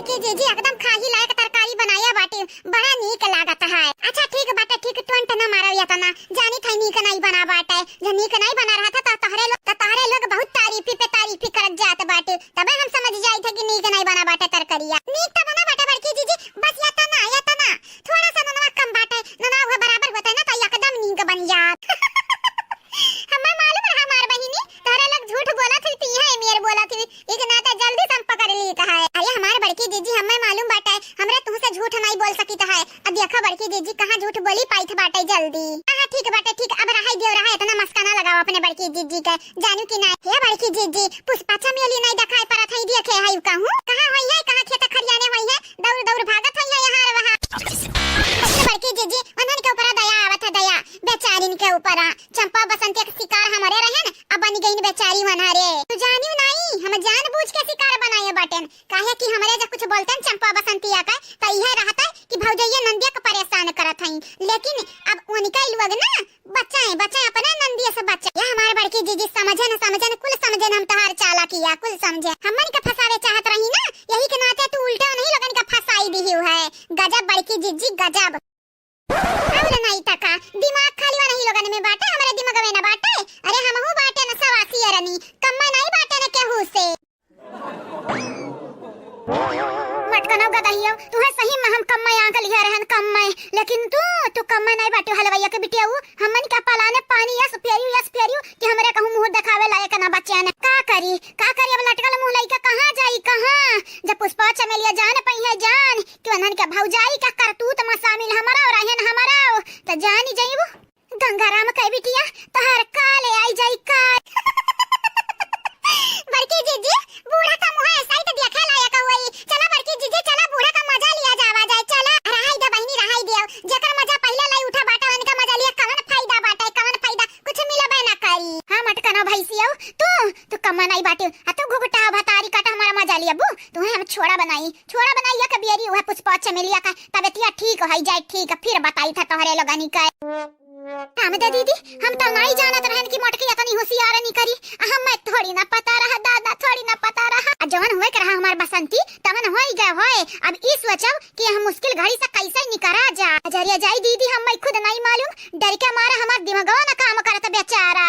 बड़की जीजी एकदम खाही लायक तरकारी बनाया बाटे, बड़ा नीक लागत है। अच्छा ठीक बाटे, ठीक टोंट ना मारविया तना, जानी थई नीक नहीं बना बाटे, जे नीक नहीं बना रहा था तो तहरे लोग बहुत तारीफी पे तारीफी करत जात बाटे, तबे हम समझ जाई थे कि नीक नहीं बना बाटे तरकारिया। नीक तो बना बाटे बड़की जीजी, बस या तना थोड़ा सा नमक कम बाटे, नमक बराबर होता है ना तो एकदम नीक बन जात। हमें मालूम है हमार बहिनी तहरे लोग झूठ बोला थी ती है मेर बोला थी, एक नाता जल्दी सम पकड़ ली है। अरे हमार बड़की जीजी हमें मालूम बाटे, हमरे तुमसे झूठ नहीं बोल सकी है। अब देखो बड़की जीजी कहां झूठ बोली पाई थ बाटे जल्दी। हां ठीक बाटे ठीक, अब रहाई देव रहा इतना मस्काना लगाओ अपने बड़की जीजी के, जानू कि ना हे बड़की जीजी पुष्पाचा मेली नहीं दिखाई परत है, देखे है कहूं कहां होई है, कहां खेत खरियाने होई है, दौड़ दौड़ भागत है यहां वहां। बड़की जीजी उन्हन के ऊपर दया आवत है, दया बेचारीन के ऊपर। चंपा बसंती के शिकार हमारे रहे न, अब बन गई बेचारी वनहरे। तू जानी नहीं हम जानबूझ के शिकार बनाए बाटेन, काहे कि हमरे जब कुछ बोलतन चंपा बसंती आका त इहे रहता कि भौजैया नंदिया के परेशान करत हई, लेकिन अब उनका लोग ना बच्चा अपने नंदिया से बच्चा। या हमारे बड़की जीजी समझे न कुल समझे, हम तहार चाला किया कुल समझे, हमन के फसावे चाहत रही ना, यही के नाते तू उल्टा नहीं लगन के फसाई दी है। गजब बड़की जीजी गजब। और नहीं तका दिमाग खाली वा नहीं लोगन में बाटे, हमारे दिमाग में ना बाटे। अरे हमहू बाटे न सवासी अरनी, कम्मा नहीं बाटे न केहू से। मटकनो गदहियो तू है सही में, हम कम्मा आंकल लिया रहन कम्मा, लेकिन तू कम्मा नहीं बाटे हलवैया के बिटिया। हमन का पलाने पानी यस पियरियो कि हमरे कहूं मुंह दिखावे लायक ना बच्चा ने का करी अब लटकल मुंह लइका कहां जाई कहां। जब पुष्पा चमेलिया जान पई है जान कि उन्हन के भौजाई का करतूत में शामिल हमारा और रहन हमारा त जानी जाईबो गंगाराम के बिटिया तहर काले आई जाई का। बड़की जीजी बूढ़ा का मुंह ऐसा ही तो देखे लायक होई, चला बड़की जीजी चला बूढ़ा का मजा लिया जावा जाए, चला रहाई दे बहिनी रहाई दे, जेकर मजा पहले लाई उठा बाटा उनका मजा लिया कवन फायदा बाटा कवन फायदा कुछ मिलबे ना करी। हां मटकनो भैसियो तू कम्मा नहीं बाटे, आ तू घुघटा भतारी काटा हमारा मजा लिया बू, तू हम छोड़ा बनाई या कबियरी हुआ पुष्पा चमेलिया का तबेतिया ठीक हो जाए ठीक, फिर बताई था तोहरे लोगनी का। हम दे दीदी हम तो नहीं जानत रहन कि मोटकी इतनी होशियार नहीं करी, हमें थोड़ी ना पता रहा दादा, थोड़ी ना पता रहा। जवन होए के रहा हमार बसंती तवन होई गए होए, अब ई सोचो कि हम मुश्किल घड़ी से कैसे निकरा जा। जरिया जाई दीदी हम खुद नहीं मालूम, डर के मारा हमार दिमागवा ना काम करत बेचारा।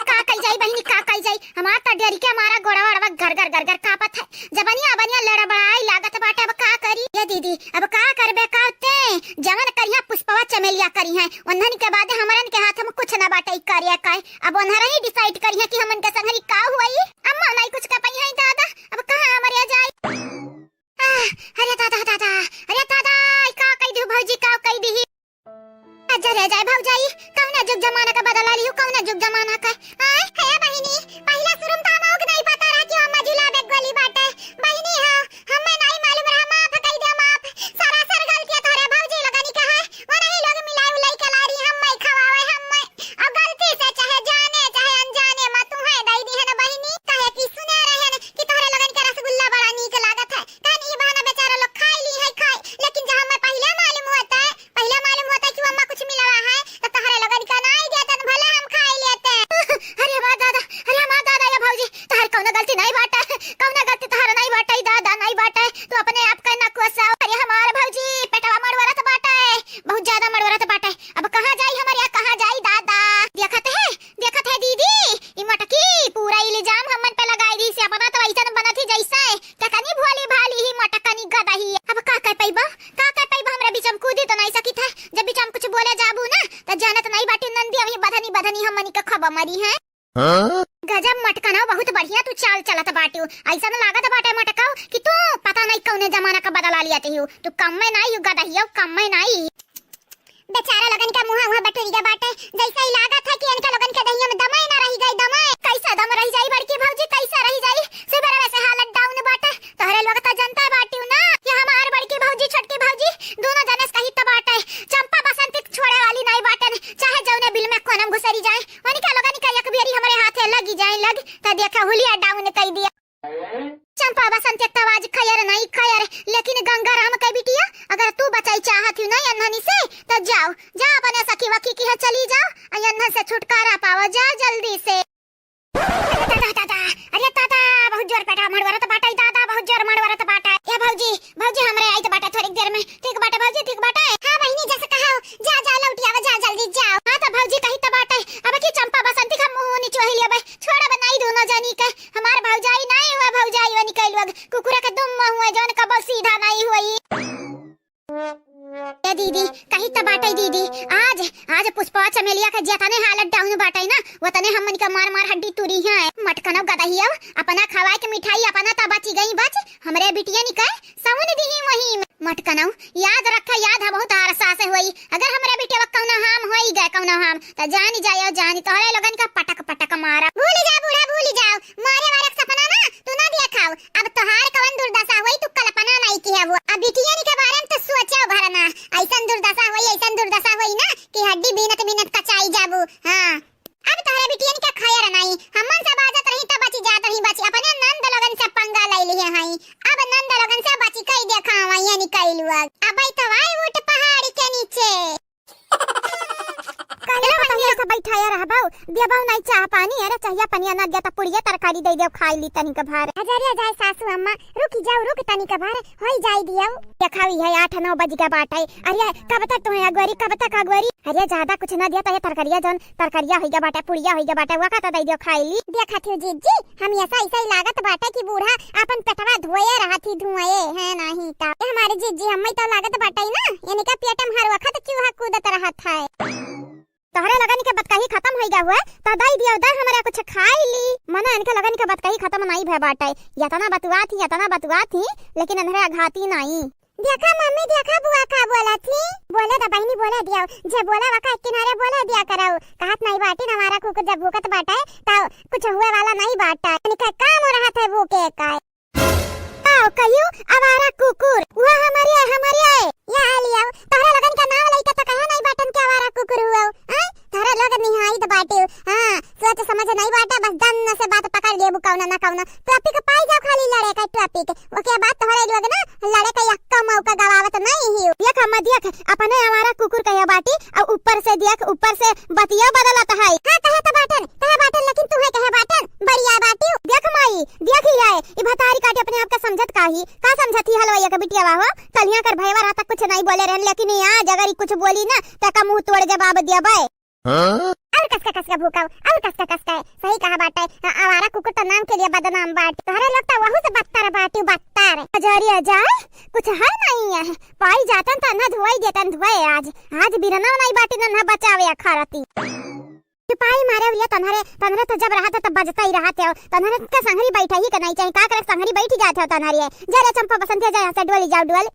का कल जाई बहिनी का कल जाई, हमार त डर के मारा गोड़वा घर घर कापत है, जबनिया लड़बड़ाई लागत बाटे। अब का करी ये दीदी, अब का करबे काते जवन करिया पुष्पवा चमेलिया करी है, उन्हन के बाद हमरन के हाथ में कुछ ना बाटे करिया काय। अब उन्हर ही डिसाइड करिया कि हमन के संगरी का हुई, अम्मा नहीं कुछ का पई है दादा, अब कहां मरिया जाई। अरे दादा का कई दी भौजी का कई दी अजरे जाए भौजाई, कौन जुग जमाना का बदला लियो, कौन जुग जमाना का। आय है बहिनी पहला शुरू तो हमको नहीं पता रहा कि अम्मा झुलाबे गोली बाटे बहिनी। हां हमें नहीं मालूम रहा, माफ कई दे माफ, सरासर गलती तोरे भौजी लगनी का है, वो नहीं लोग मिलाई उलाई के लारी हम मैं खवावे हम मैं, और गलती से चाहे जाने चाहे अनजाने मत तू है दई दी है ना बहिनी, कहे कि सुने रहे न कि तोरे लगन के रसगुल्ला बड़ा नीक लागत है, कहीं ई बहाना बेचारा लोग खाई ली है खाई, लेकिन जब हमें पहले मालूम होता है कि अम्मा कुछ मिला है तो तहरे लगन का नहीं देतन भले हम खाई लेते। अरे हमार दादा या भौजी तहर कौनो गलती नहीं बाटा, कौनो गलती तहर नहीं बाटा दादा नहीं बाटा, तू अपने आप का ना कोसा। अरे हमार भौजी पेटवा मड़वरत बाटा है, बहुत ज्यादा मड़वरत बाटा है, अब कहां जाई हमारे कहां जाई दादा। देखत है दीदी ई मटकी पूरा इल्जाम हमन पे लगाई दी से, अपना तो ऐसा बनत ही जैसे ककनी भोली भाली ही मटकनी गदही। अब का कह पैबा हमरा बीच में कूदी तो नहीं सकी था, जब बीच में कुछ बोले जाबू ना त जानत नहीं बाटी नंदी अभी बधनी हमनी का खबर मरी है। गजब मटकना बहुत बढ़िया तू चाल चलत बाटी, ऐसा न लागत बाटे मटकाओ कि तू पता नहीं कौने जमाना का बदला लिया ती, तू कम में नहीं गदहियो कम में नहीं। बेचारा लगन का मुंह बटोरिया बाटे, जैसा ही लागत है कि इनका लगन के दहिया में दमाई ना रही गई, दमाई कैसा दम रही जाई बड़की भौजी कैसा रही जाई, सुबह वैसे हालत डाउन बाटे। तोहरे लोग त जनता बाटी ना कि हमार बड़की भौजी छोटकी भौजी दोनों जने कहीं तो बाटे, चंपा बसंती छोड़े वाली नहीं बाटे, चाहे जौने बिल में कोनम घुसरी जाए उनका लगन का एक बेरी हमरे हाथे लगी जाए लग त देखा हुलिया डाउन कई दिया। चंपा बसंती तवाज खयर नहीं खयर, लेकिन गंगाराम के बिटिया अगर तू बचाई चाहत ना अन्हनी से तो जाओ अपने सखी वकी की चली जाओ, अन्हन से छुटकारा पाओ जाओ जल्दी से। अरे दादा बहुत जोर पेटा मड़वरत बाटा दादा, बहुत जोर मड़वरत बाटा। जतने हालत डाउन बाटे ना वतने हमन के मार मार हड्डी तुरी है। मटकनव गदहिया अपना खवाए के मिठाई अपना ता बची गई बच हमरे बिटिया निकाय सावन दी वही मटकनव याद रखा याद है बहुत आरसा से होई। अगर हमरे बिटिया कौनो हाम होई गए कौनो हाम त जानी जायो जानी तोहरे लोगन का पटक पटक मारा। भूल जा बूढ़ा भूल जाओ मारे वाले सपना ना तू ना देखाओ। अब तोहार कवन दुर्दशा होई तू कल्पना नहीं की है वो। अब बिटिया के बारे में तो सोचो भरना ऐसन दुर्दशा होई ना कि हड्डी बीनत बीनत कचाई जाबू। हां अब तोहरे बिटिया का खैर नहीं हमन सब आजत रही त बची जात रही बची अपने नंद लगन से पंगा ले लिए हई। अब नंद लगन से बची कई देखावा ये निकलू अब तो आई उठ पहाड़ी के नीचे कले बताइए सब बैठाया रहबो देबो नहीं चाह पानी अरे चाहिए पनिया ना दिया त पुड़िया तरकारी दे देव खाई ली तनी के भार। हजारिया जाए सासू अम्मा रुकी जाओ रुक तनी के भार होई जाई दियो देखावी है 8-9 बज के बाटे। अरे कब तक तो है अगवरी कब तक अगवरी अरे ज्यादा कुछ ना दिया त ये तरकारिया जन तरकारिया होई के बाटे पुड़िया होई के बाटे वा का त दे देव खाई ली। देखा थी जीजी हम ऐसा ऐसा ही लागत बाटे कि बूढ़ा अपन पेटवा धोए रहती धुआए है नहीं ता हमारे जीजी हम्मे तो लागत बाटे ना यानी का पेटम हर वक्त चूहा कूदत रहत है। तोहरे लगन के बतकही खत्म होई गया हुआ त दई दियो दा हमरा कुछ खाई ली मना इनके लगन के बतकही खत्म नहीं भे बाटे। यतना बतुआ थी लेकिन अंधरे आघाती नहीं। देखा मम्मी देखा बुआ का बोला थी बोले दा बहनी बोले दियो जे बोला वका एक किनारे बोले दिया करो कहत नहीं बाटी हमारा कुकुर जब भूकत बाटे त कुछ हुए वाला नहीं बाटा इनका काम हो रहा था वो के काय आओ कहियो आवारा कुकुर वो हमारी है या लियो तोहरे लगन का नाम लइका त कहे नहीं बाटन के आवारा कुकुर हुआ हैं तोहरे लगन नहीं आई त बाटे। हां सोच समझ नहीं बाटा बस दन से बात पकड़ लिए बुकाउना ना काउना टॉपिक पाई जाओ खाली लड़े का टॉपिक ओके बात तोहरे लोग ना लड़े का यक्का मौका गवावत नहीं ही देख हम देख अपने आवारा कुकुर कहे बाटी और ऊपर से देख ऊपर से बतिया बदलत है। हां कहे त बाटन लेकिन तू है कहे बाटन बढ़िया बाटी देख माई देख ही है ई भतारी काटे अपने आप का समझत का समझती हलवाइया का बिटिया हो कलिया कर भैया रात कुछ नहीं बोले रहन लेकिन आज अगर कुछ बोली ना त का मुंह तोड़ जवाब दियाबे। और कसका भूका और कसका सही कहा बाटे आवारा कुकुर तो नाम के लिए बदनाम बाट तोहरे लोग तो वहु से बत्तर बाटी बत्तर हजारिया जाए कुछ है नहीं है पाई जातन त ना धुआई देतन धुआए आज बिरना नहीं बाटी ना बचावे खरती सिपाही मारे हुए तनहरे तो जब रहा था तब बजता ही रहा था तनहरे का संगरी बैठा ही करना चाहिए का करे संगरी बैठ ही जाते हो तनहरे जरा चंपा बसंत जाए से डोली जाओ डोल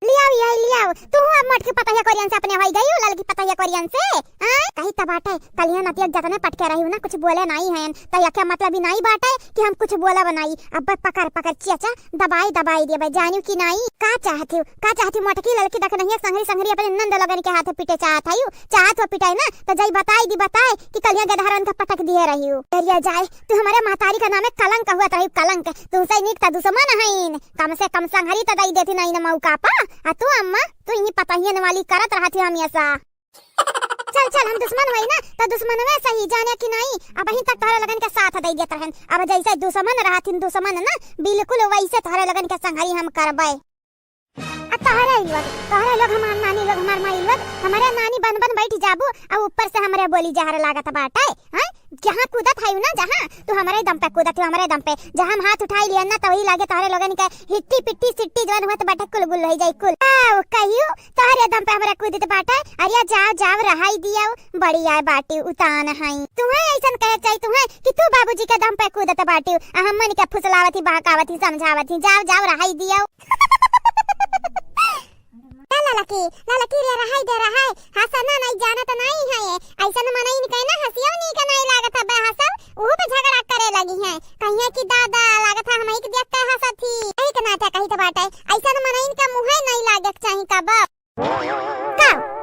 लियाओ तू अब मट के पता है कोरियन से अपने होई गई लड़की पता है कोरियन से हां कहीं त बाटे कलिया नतिया जतने पटके रही ना कुछ बोले नहीं है त या क्या मतलब ही नहीं बाटे कि हम कुछ बोला बनाई अब पकड़ चाचा दबाई दे भाई जानियो कि नहीं का चाहती मोटकी लड़की देख नहीं संगरी अपने नंद लगन के हाथ पिटे चाहत हो पिटाई ना त जई बताए कि कलिया गधारन का पटक दिए रही हो दरिया जाए तू हमारे मातारी का नाम है कलंक हुआ रही कलंक तू से निक त दुश्मन हईन कम से कम संगरी त दई देती नहीं ना मौका पा आ तू अम्मा तू ही पता ही वाली करत रहा थी हम ऐसा चल हम दुश्मन होई ना तो दुश्मन में सही जाने कि नहीं अब यहीं तक तोहरे लगन के साथ दे देत रहन अब जैसे दुश्मन रहथिन दुश्मन ना बिल्कुल वैसे तोहरे लगन के संगरी हम करबै। तोहरे लोग हमार नानी लोग हमार माई लोग हमारे नानी बन बैठ जाबू और ऊपर से हमरे बोली जहर लागत बाटे। हां जहां कूदत है ना जहां तू हमारे दम पे कूदत है हमारे दम पे जहां हम हाथ उठाई लिया ना तो वही लागे तोहरे लोगन के हिट्टी पिट्टी सिट्टी जवन होत बाटे कुल गुल हो जाई कुल आओ कहियो तोहरे दम पे हमरे कूदत बाटे। अरे जाओ रहाई दियो बढ़िया बाटी उतान है तुहे ऐसन कहे चाहि तुहे कि तू बाबूजी के दम पे कूदत बाटी हमन के फुसलावती बहकावती समझावती जाओ रहाई दियो ललकी रे रहाई हसना नहीं जाना तो नहीं है ऐसा न मनाई नहीं कहना हसियो नहीं का नहीं लागत है हसब वो पे झगड़ा करे लगी है कहिए कि दादा लागत है हम ही देख के हसत थी एक नाटक कही तो बात है ऐसा न मनाई का मुंह नहीं लागे चाहिए का बाप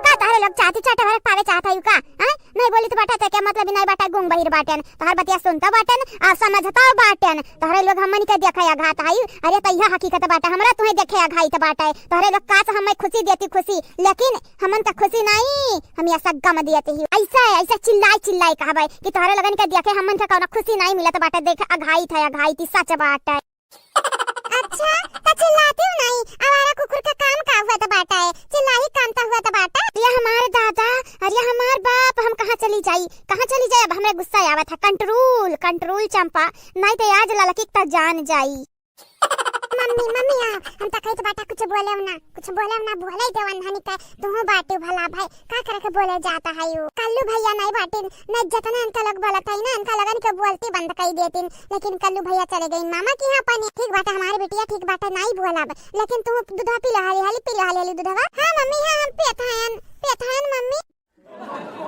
का तारे लोग चाहती चाटे भरक पावे चाहता है का हां नहीं बोली तो बाटा तो क्या मतलब नहीं बाटा गुंग बहिर बाटन तोहर बतिया सुनता बाटन आ समझता बाटन तोहरे लोग हमन के देखया घात आई अरे त यह हकीकत बाटा हमरा तुहे देखया घाई त बाटा तोहरे लोग कास हमें खुशी देती खुशी लेकिन हमन त खुशी नहीं हम ऐसा गम देती ही ऐसा चिल्लाई कहबै कि तोहरे लगन के देखे हमन के कोनो खुशी नहीं मिलत बाटा देख अघाई थी सच बाटा। अच्छा त चिल्लाती नहीं आवारा कुकुर का काम का हुआ त बाटा है चिल्लाई काम त हुआ त बाटा ये हमारे दादा अरे हमार बाप हम कहां चली जाई अब हमरे गुस्सा आवत है कंट्रोल चंपा नहीं तो आज ललकी त जान जाई मम्मी मम्मी हम तक तो बाटा कुछ बोले ना बोले देवन हनी का तू बाटे भला भाई का करे के बोले जाता है यू कल्लू भैया नहीं बाटे न जतना इनका लोग बोलता है ना इनका लगन के बोलती बंद कर देती लेकिन कल्लू भैया चले गई मामा की यहाँ पानी ठीक बाटा हमारी बेटिया ठीक बाटा नहीं बोला लेकिन तू दूधा पी ला हाली पी ला हाली दूधवा हां मम्मी हां हम पेथायन मम्मी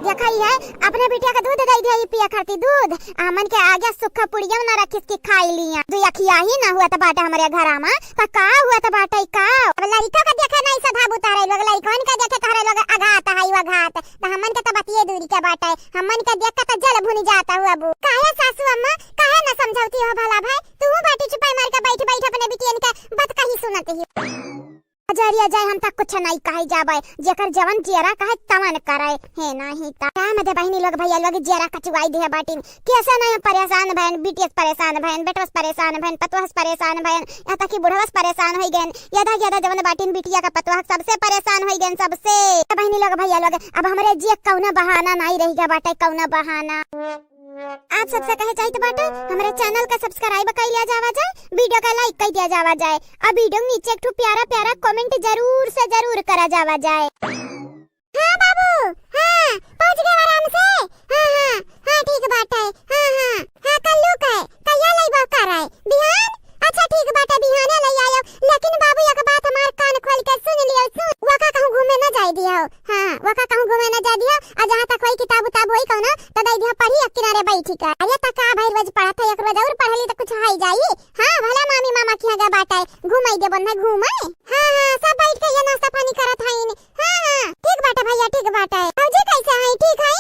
देखा है अपने बिटिया का दूध दे दिया पिया खाती दूध आमन के आगे सुखा पुड़िया ना रखी की खाई लिया जो यखिया ही ना हुआ था बाटा हमारे घर में तो का हुआ था बाटा का अब लड़का का देखे नहीं सधा उतारे लोग लड़कन का देखे तारे लोग आघात है आघात तो हमन के तो बतिए दूरी के बाटा है हमन के देख के तो जल भुनी जाता हुआ बू काहे सासू अम्मा काहे ना समझौती हो भला भाई तू बाटी चुपाई मार के बैठ अपने बिटियन के बात कहीं सुनती है जरिया जाय हम तक कुछ नहीं कहे जाबे जेकर जवन जेरा कहे तवन करे है नहीं ता का मते बहिनी लोग भैया लोग जेरा कचवाई दे बाटिन कैसे नहीं परेशान भैन बिटियस परेशान भैन बेटवस परेशान भैन पतवस परेशान भैन या तक कि बुढ़वस परेशान होई गन यदा जवन बाटिन बिटिया का पतवा सबसे परेशान होई गन सबसे बहिनी लोग भैया लोग अब हमरे जे कौनो बहाना नहीं रही गा बाटे कौनो बहाना आप सबसे कहे चाहिए तो बाटा हमारे चैनल का सब्सक्राइब कर लिया जावा जाए वीडियो का लाइक कर दिया जावा जाए और वीडियो नीचे एक प्यारा कमेंट जरूर से जरूर करा जावा जाए हाँ बाबू हाँ पहुंच गए आराम से हाँ ठीक बात है हाँ कल्लू का है कहिया लइबा कर है बिहान अच्छा ठीक बात है बिहाने लई आयो लेकिन बाबू एक बात हमार कान खोल के सुन लियो सुन वका कहूं घूमे न जाई दियो हां वका कहूं घूमे न जा दियो आ जहां तक कोई किताब होई कहना त दई दियो पढ़ी एक किनारे बैठी का अरे तक का भाई रोज पढ़त है एक रोज और पढ़ली त कुछ हाई जाई हां भला मामी मामा की आगे बाटा है घुमाई दे बन्ना घुमाए हां सब बैठ के ये नाश्ता पानी करत हईन हां ठीक बाटा भैया ठीक बाटा है औजे कैसे है ठीक है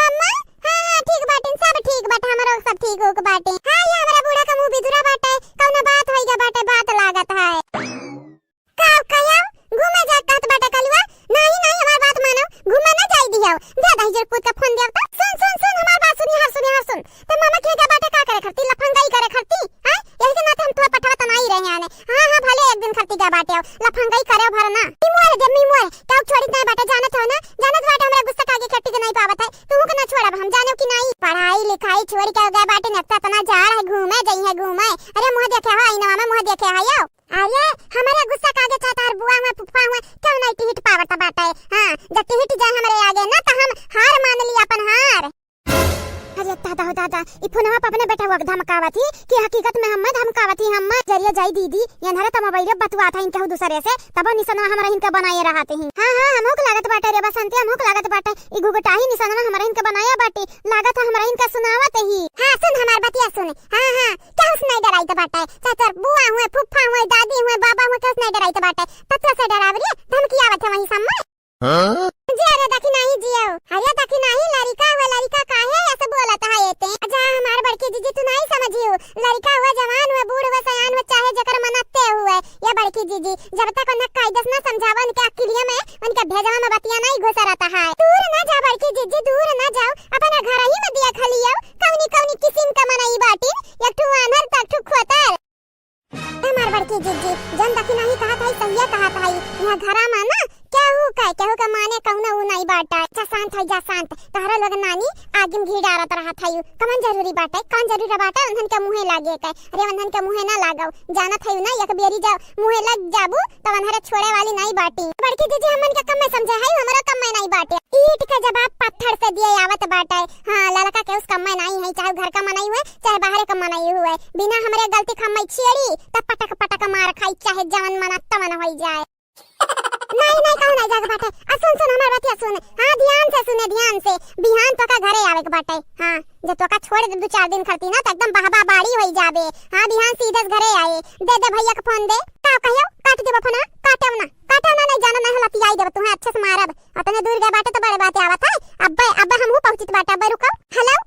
अम्मा हां ठीक बाटे सब ठीक बाटा हमरो सब ठीक हो के बाटे हां ये हमरा बूढ़ा का मुंह बिधुरा बाटे कौनो बात होई बाटे बात लागत है का कहियो घूमे जाता तो बाटा कलवा नहीं हमार बात मानो घूमे ना जाई दियो ज्यादा ही पुत का फोन देव तो सुन हमार बात सुनी हर सुन तो मामा के का बाटा का करे खरती लफंगाई करे खरती हां यही के नाते हम तो पठवा तो नहीं रहे आने हां भले एक दिन खरती का बाटे लफंगाई करे भरना मी मोर का छोड़ी ना बाटा जानत हो ना जानत बाटा हमरा गुस्सा कागे खट्टी के नहीं पावत है तू के ना छोड़ब हम जानो कि नहीं पढ़ाई लिखाई छोड़ के गए बाटे नत्ता तना जा रहा है घूमे अरे मुंह देखे हो आई ना मुंह देखे आयो अरे हमारे गुस्सा कागे था तार बुआ में पुप्पा हुआ क्यों नहीं टिहट पावत बाटा है हां जब टिहट जाए हमारे आगे ना तो हम हार मान ली अपन हार अरे दादा ई फोनवा पर अपने बेटा वक धमकावा थी कि हकीकत में हम धमकावा थी हम जरिया जाई दीदी यनहरा त मोबाइल बतवा था इनके दूसरे से तब निशानवा हमरा इनका बनाए रहते हैं हां हमहु के लागत बाटे रे बसंती हमहु के लागत बाटे ई गुगटाही निशानवा हमरा इनका बनाया बाटे लागत हमरा इनका सुनावत ही हां सुन हमार बतिया सुन हां क्या सुनाई डराई त बाटे चाचा बुआ हुए फुफ्फा हुए दादी हुए बाबा हुए क्या सुनाई डराई त बाटे तत्व से डरावरी धमकियावत है वही सम्मा हां जी अरे देखी नहीं जियो अरे देखी नहीं लड़का काहे ऐसे बोलता है एते अच्छा हमार बड़की जीजी तू नहीं समझियो लड़का हुआ जवान हुआ बूढ़ हुआ सयान हुआ चाहे जकर मनते हुए ये बड़की जीजी जब तक उन्हें कायदे ना समझावा उनके अकेलिया में उनके भेजवा में बतिया नहीं घुसा रहता है दूर ना जा बड़की जीजी दूर ना जाओ अपना घर ही में दिया खलियो कौनी किस्म का मनाई बाटी एक ठू अनहर तक ठू खोतर हमार बड़की जीजी जन देखी नहीं कहा था सही कहा था यहां घरा में ना केहू का माने कहूना उ नहीं बाटा जा शांत तहरा लोग नानी आगिम घी डारत रहत हयू कमन जरूरी बाटे कौन जरूरी बाटे उन्हन के मुंहे लागे के अरे उन्हन के मुंहे ना लगाओ जानत हयू ना एक बेरी जाओ मुंहे लग जाबू त उन्हरे छोड़े वाली नहीं बाटी बड़की दीदी हमन के कम में समझे है हमरा कम में नहीं बाटे ईट के जवाब पत्थर से दिए आवत बाटे हां लड़का के उस कम में नहीं है चाहे घर का मनाई हुए चाहे बाहर का मनाई हुए बिना हमरे गलती खम्मई छेड़ी त पटक मार खाई चाहे जवन मना तवन होई जाए नहीं कहू नहीं जाके बाटे सुन हमार बतिया सुन हां ध्यान से बिहान तो का घरे आवे के बाटे हां जब तो का छोड़ दे 2-4 दिन खरती ना तो एकदम बहबा बाड़ी होई जाबे हां बिहान सीधे घरे आए दे भैया के फोन दे का कहियो काट देबो फोन काटव ना नहीं जाना नहीं लतियाई देबो तू अच्छे से मारब अपने दूर गए बाटे तो बड़े बात आवत है अब हमहु पहुंचित बाटे अब रुको हेलो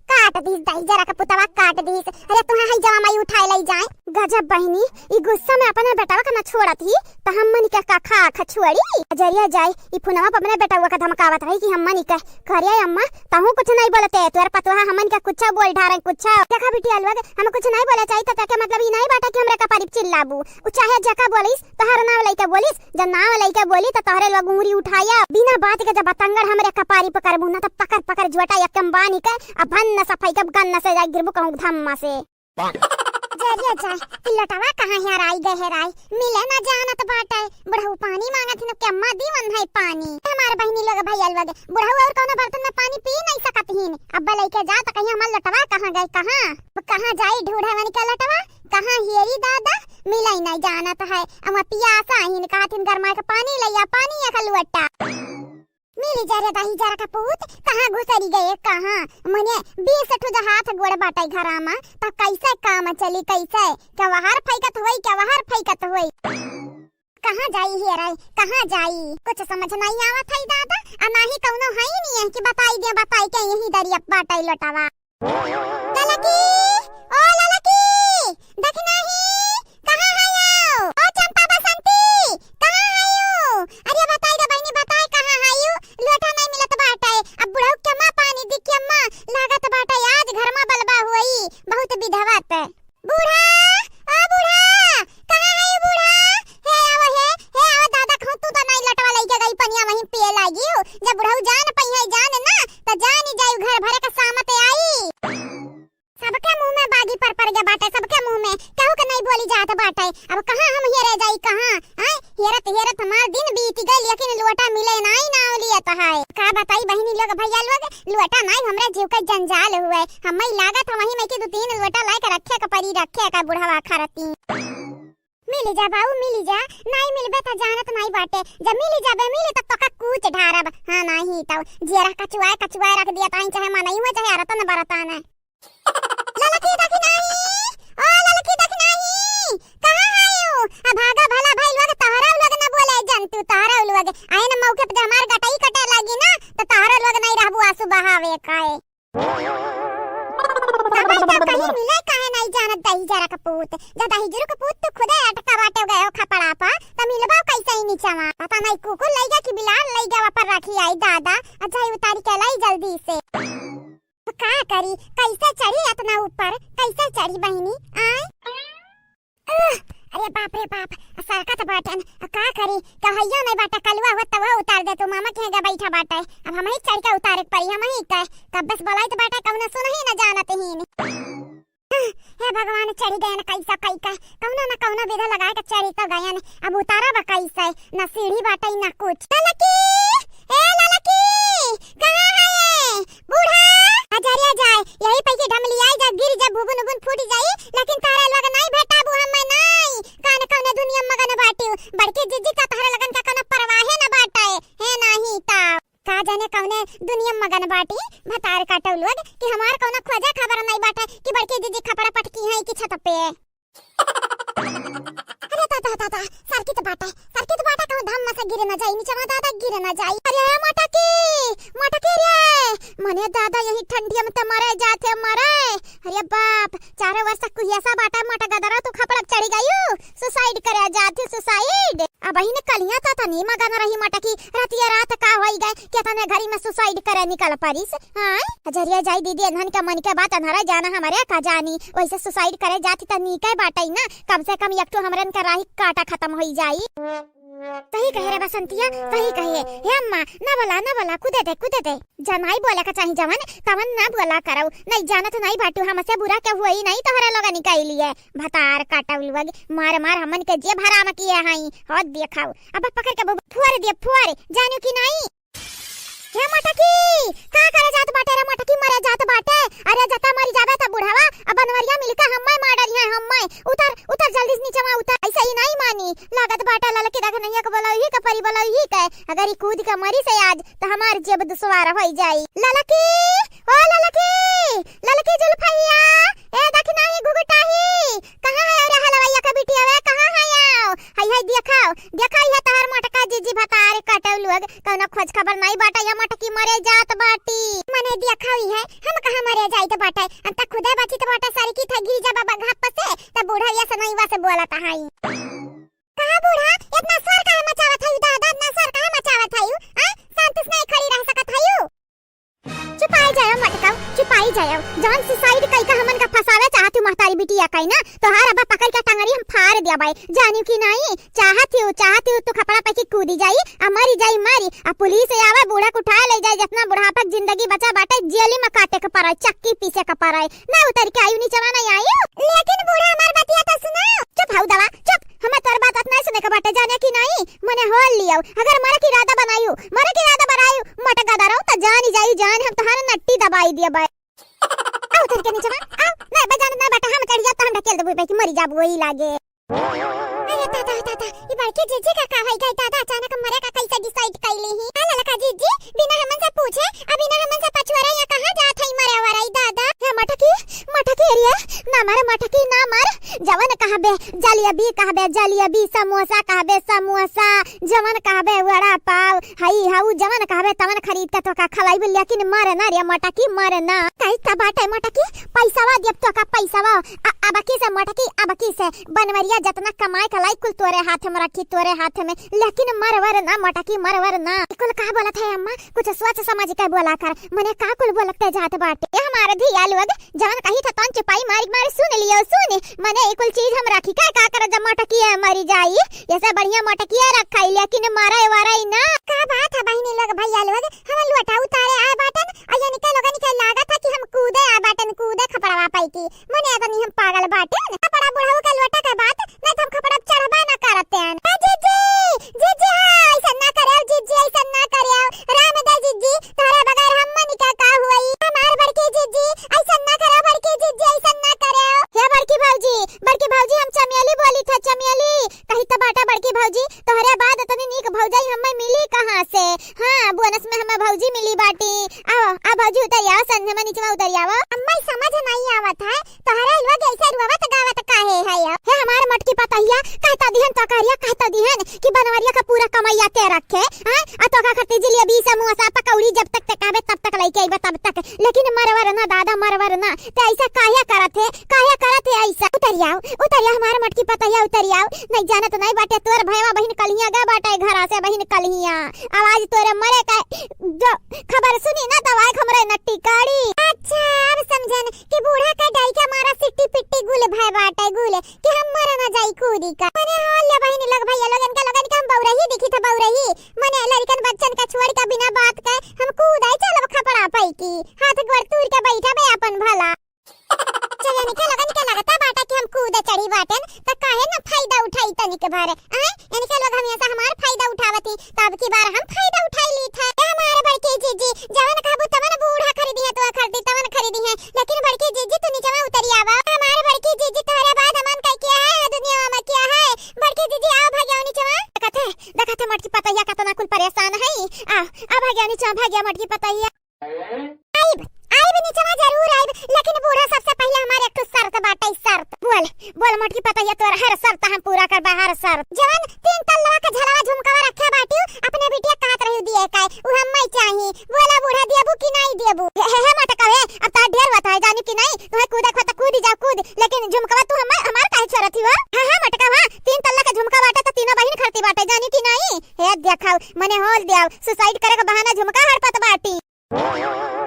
काट दीस दाई जरा का पुतवा काट दीस अरे तू हां जवा माई उठाए लई जाए गजब बहिनी ई गुस्सा में अपने बेटावा का ना छोड़त ही त हमनी का का खछुड़ी जरिया जाए ई फोनवा पर अपने बेटावा का धमकावत रही कि हमनी का करिया अम्मा ताहू कुछ नहीं बोलते तोर पतवा हमन का कुछ बोल ढारे कुछ देखा बेटी अलवा हम कुछ नहीं बोले चाहिए त के मतलब ई नहीं बाटा कि हमरे का परिप चिल्लाबू उ चाहे जका बोलिस तहर नाव लइका बोलिस जब नाव लइका बोली त तहरे लोग उंगली उठाया बिना बात के जब बतंगड़ हमरे कपारी पकड़बू ना त पकड़ जुटा एकम बानी के अब भन न सफाई कब गन न से जा गिरबू कहूं धम्मा से जरिया जाए लटवा कहाँ हेराई गहराई मिले ना जानत बाटे बुढ़ऊ पानी मांगत न के अम्मा दीवन है पानी हमार बहिनी लोग भैया लोग बुढ़ऊ और कोनो बर्तन में पानी पी नहीं सकत हिन अब लेके जा त कहीं हमर लटवा कहाँ गए कहाँ जाई ढूंढे वाली का लटवा कहाँ हेरी दादा मिलाई नहीं जानत है अम्मा पियासा हिन कहतिन गरमा के पानी लइया पानी या खलुट्टा मिली जरा दाही जरा का पूत कहाँ घुसरी गए कहाँ मने 20 ठो हाथ गोड़ बाटे घरामा त कैसे काम चली कैसे क्या वहार फैकत होई कहाँ जाई हेराई कहाँ जाई कुछ समझ नहीं आवत है दादा आ नाही कौनो है नहीं है कि बताई के यही दरिया बाटे लटावा ललकी ओ ललकी देख नहीं कहाँ है ओ चंपा बसंती कहाँ है अरे बताई दे बहनी बताई कहाँ है लोटा नहीं मिलत बाटे अब बुढ़ऊ के मां पानी दिखिए मां लागत बाटे आज घर में बलबा हुई बहुत विधवत बूढ़ा ओ बूढ़ा कहाँ है बूढ़ा हे आवा दादा खो तू तो नहीं लटवा लेके गई पनिया वहीं पिए लागी जब बुढ़ऊ जान पई है जान ना तो जान ही जाई घर भरे का सामते आई सबके मुंह में बागी पर गया बाटे सबके मुंह में कहू के नहीं बोली जात बाटे अब कहां हम हेरे जाई कहां आय हेरत हमार दिन बीत गई लेकिन लोटा मिले नहीं ना लियत है का बताई बहनी लोग भैया लोग लोटा नहीं हमरे जीव का जंजाल हुए हमें लागत वहीं में कि 2-3 लोटा लाके रखे का परी रखे का बुढ़वा खरती मिली जा बाऊ मिली जा नहीं मिलबे त जानत नहीं बाटे जब मिली जाबे मिली त तो का कूच ढारब हां नहीं तो जेरा कचुआ रख दिया ताई चाहे मनई हो चाहे रतन बरतान ललकी देख नहीं ओ ललकी देख नहीं कहां आयो आ भागा भला भाई लोग तहरा लोग न बोले जंतु तहरा लोग आए न मौके पे हमार गटाई कटे लगी ना तो तहरा लोग नहीं रहबू आंसू बहावे काए कहीं मिले काहे नहीं जानत दही जरा कपूत जब दही जरू कपूत तो खुदे अटका बाटे गए खपड़ा पा त मिलबा कैसे ही नीचवा पता नहीं कुकुर लई गया कि बिलाल लई गया पर रखी आई दादा अच्छा उतारी के लाई जल्दी से का करी कैसे चढ़ी इतना ऊपर कैसे चढ़ी बहनी आय अरे बाप रे बाप सरकत बाटन का करी कहैया नहीं बाटा कलवा हो तब उतार दे तो मामा केगा बैठा बाटे अब हम ही चढ़ के उतारे परी हम ही कह तब बस बोलाई तो बाटा कौन सुन ही न जानत ही हे भगवान चढ़ी गए न कैसा कौना न कौना विधा लगा के चढ़ी तो गए न अब उतारा बा कैसे न सीढ़ी बाटे न कुछ ललकी ए ललकी कहां है बूढ़ा अजरिया जाए यही पैके ढमली आई जब गिर जब भुबुन उबुन फूट जाई लेकिन तारा लोग नहीं भेटाबू हम नहीं कान कौन दुनिया मगन बाटी बड़के जिज्जी का तारा लगन का कौन परवाह न बाटे है नहीं ता का जाने कौने दुनिया मगन बाटी भतार काटौ लोग कि हमार कौन खोजा खबर नहीं बाटे कि बड़के जिज्जी खपड़ा पटकी है कि छत पे अरे ता सरकी तो बाटे कहूं धम में से गिरे न जाई नीचे में दादा गिरे न जाई अरे मटकी रे मने दादा यही ठंडी में तो मरे जाते मरे अरे बाप 4 वर्ष तक कुहियासा बाटा मट गदरा तू खपड़ा चढ़ी गयू सुसाइड करे जाती सुसाइड अब ही ने कलिया ता नी मगन रही मटकी रातिया रात का होई गए के तने घरी में सुसाइड करे निकल परिस हां अजरिया जाई दीदी धन का मन के बात अनहरा जाना हमारे का जानी वैसे सुसाइड करे जाती त नी के बाटई ना कम से कम एक तो हमरन का राही काटा खत्म होई जाई सही कहे रे बसंतिया सही कहे हे अम्मा ना बोला कूदे दे जमाई बोले का चाही जवन तवन ना बोला करो नहीं जानत नहीं बाटू हमसे बुरा के हुई नहीं तोहरा लोग निकाली है भतार काटल वग मार हमन के जे भरा में किए हई हद देखाओ अब पकड़ के फुआर जानू कि नहीं हे मटकी का करे जात बाटे रे मटकी मरे जात बाटे अरे जता मरी जाबे त बुढ़ावा अब बनवरिया मिलके हम्मै मारल है हम्मै उतर जल्दी नीचे में उतर ऐसे ही नहीं मानी लागत बाटा ललकी देख नहीं के बोला ही के परी बोला ही के अगर ही कूद के मरी से आज तो हमार जेब दुसवार होई जाई ललकी ओ ललकी जुल्फैया ए देख नहीं घुघटाही कहां है रे हलवैया का बिटिया वे कहां है हाय देखाओ है तहर मटका जीजी भतार काटौ लोग कौनो खोज खबर नहीं बाटा या मटकी मरे जात बाटी मने देखाई है हम कहां मरे जाइत बाटे अंत खुदे बची तो बाटा सारी की थगी जा बाबा घाप से त बूढ़ा या सनईवा से बोलत हाई कहां बूढ़ा इतना सर काहे मचावत हई दादा इतना सर काहे मचावत हई शांति से नहीं खड़ी रह सकत हई चुपाई जाओ जान सुसाइड कई का हमन का फसावे चाहती महतारी बिटिया कई ना तोहार अब पकड़ के टंगरी हम फाड़ दिया भाई जानियो कि नहीं चाहती हूं तो खपड़ा पे की कूदी जाई मरी जाई मारी आ पुलिस आवे बूढ़ा को उठा ले जाए जितना बुढ़ापा जिंदगी बचा बाटे जेली में काटे के पराई चक्की पीसे के पराई ना उतर के आयु नीचे नहीं आयु लेकिन बूढ़ा हमार लियो अगर मरे की इरादा बनायू मटक गदा रहो त जान ही जाई जान हम तहार नट्टी दबाई दिया बाय आओ तन के नीचे आओ नहीं बजान ना बेटा हम चढ़ जाता हम ढकेल देबो भाई कि मरी जाब वही लागे अरे ताता ई बड़के जीजी का भाई गई दादा अचानक मरे का कैसे डिसाइड कैली ही आला लका जीजी बिना हमन से पूछे अभी ना हमन से पछवारा या कहां जात हई मरे वराई दादा हे मटकी एरिया ना मारे मटकी ना मार जवन कहबे जलेबी समोसा कहबे समोसा जवन कहबे वड़ा पाव हई हाउ जवन कहबे तवन खरीद के तो का खलाइब लेकिन मारे ना रे मटकी मारे ना कई का बाटे मटकी पैसावा देब तो का पैसावा अब की से मटकी अब की से बनवरिया जतना कमाई खलाई कुल तोरे हाथ में रखी तोरे हाथ में लेकिन मरवर ना मटकी मरवर ना कुल का बोलत है अम्मा कुछ सोच समझ के बोला कर मने का कुल बोलते जात बाटे ये हमारे धिया लोग जवन कही था तन चपाई मारी सुन लियो सुन मने कुल चीज हम रखी का कर जब मटकी मरी जाई ऐसे बढ़िया मटकी रखाई लेकिन मारे वाराई ना का बात है बहनी लोग भैया लोग हम लुटा उतारे आ बाटन अया निकल लागत था कि हम कूदे आ बाटन कूदे खपड़वा पाई की मने तो नहीं हम पागल बाटन बड़ा बुढ़ाऊ का लोटा का बात नहीं हम खपड़ा चढ़बा ना करते हैं जीजी ऐसा ना करे जीजी ऐसा ना करे रामदा जीजी तोरे बगैर हम मन का हुई हमार बड़की जीजी ऐसा ना करे बड़की जीजी ऐसा ना करे हे बड़की भौजी हम चमेली बोली था चमेली कही तो बाटा बड़की भौजी तोहरे बाद इतनी नीक भौजाई हमें मिली कहां से हां बोनस में हमें भौजी मिली बाटी आओ आ भौजी उतरिया संध में नीचे उतरिया अम्मा समझ नहीं आवत है तोहरे लोग ऐसे रुवत गावत काहे है हे हमार मटकी पतैया कहता दिहन तो कहता दिहन कि बनवरिया का पूरा कमाइया ते रखे हां आ तो का करते जलेबी समोसा पकौड़ी जब तक तकाबे तब तक लेके आइबे तब तक लेकिन मरवर ना दादा मरवर ना ते ऐसा काहे करत है ऐसा उतरिया हमार मटकी पतैया उतरिया नहीं जानत नहीं बाटे तोर भैया बहन कलिया गा बाटे घर से बहन कलिया आवाज तोरे मरे का जो खबर सुनी ना दवाई हमरे नट्टी काड़ी अच्छा अब समझन कि बूढ़ा का डाई का मारा सिट्टी पिट्टी गुल भाई बाटे गुल कि हम मर ना जाई कूदी का मने हल्ले बहन लोग भैया लोगन का हम बौरही दिखी था बौरही मने लड़कन बच्चन का छोड़ का बिना बात के हम कूदाई चलब खपड़ा पाई की हाथ गोड़ तूर के बैठा बे अपन भला चले निकल लगता बाटा कि हम कूदे चढ़ी बाटन त काहे ना फायदा उठाई तनिक भर यानी के लोग हमेशा हमार फायदा उठावती तब की बार हम फायदा उठाई ली था हमारे बड़के जीजी जवन कहबो तवन बूढ़ा खरीदी है तो खरीदी तवन खरीदी है लेकिन बड़के जीजी तू नीचे उतरी आवा हमारे बड़के जीजी तोरे बाद हमन कह किया है दुनिया में क्या है बड़के जीजी आओ भाग्या नीचे देखते मटकी पतैया का तना कुल परेशान है आ भाग्या नीचे भाग्या मटकी पतैया आइब नीचे जरूर आइब लेकिन बूढ़ा सबसे पहले हमारे एक शर्त बाटे शर्त बोल मटकी पतैया तोर हर शर्त हम पूरा करबा हर शर्त जवन 3 तल्ला का झलवा झुमकावा रखे बाटी अपने बिटिया कहत रही दिए काय उ हम मैं चाही बोला बूढ़ा देबू कि नहीं देबू हे मटकावे अब ता ढेर बताए जानी कि नहीं तुम्हें कूदा खत कूद जा कूद लेकिन झुमकावा तू हमार काहे छोरत ही हो हां मटकावा 3 तल्ला का झुमका बाटे तो तीनों बहन खरती बाटे जानी कि नहीं हे देखाओ मने होल दियाओ सुसाइड करे का बहाना झुमका हड़पत बाटी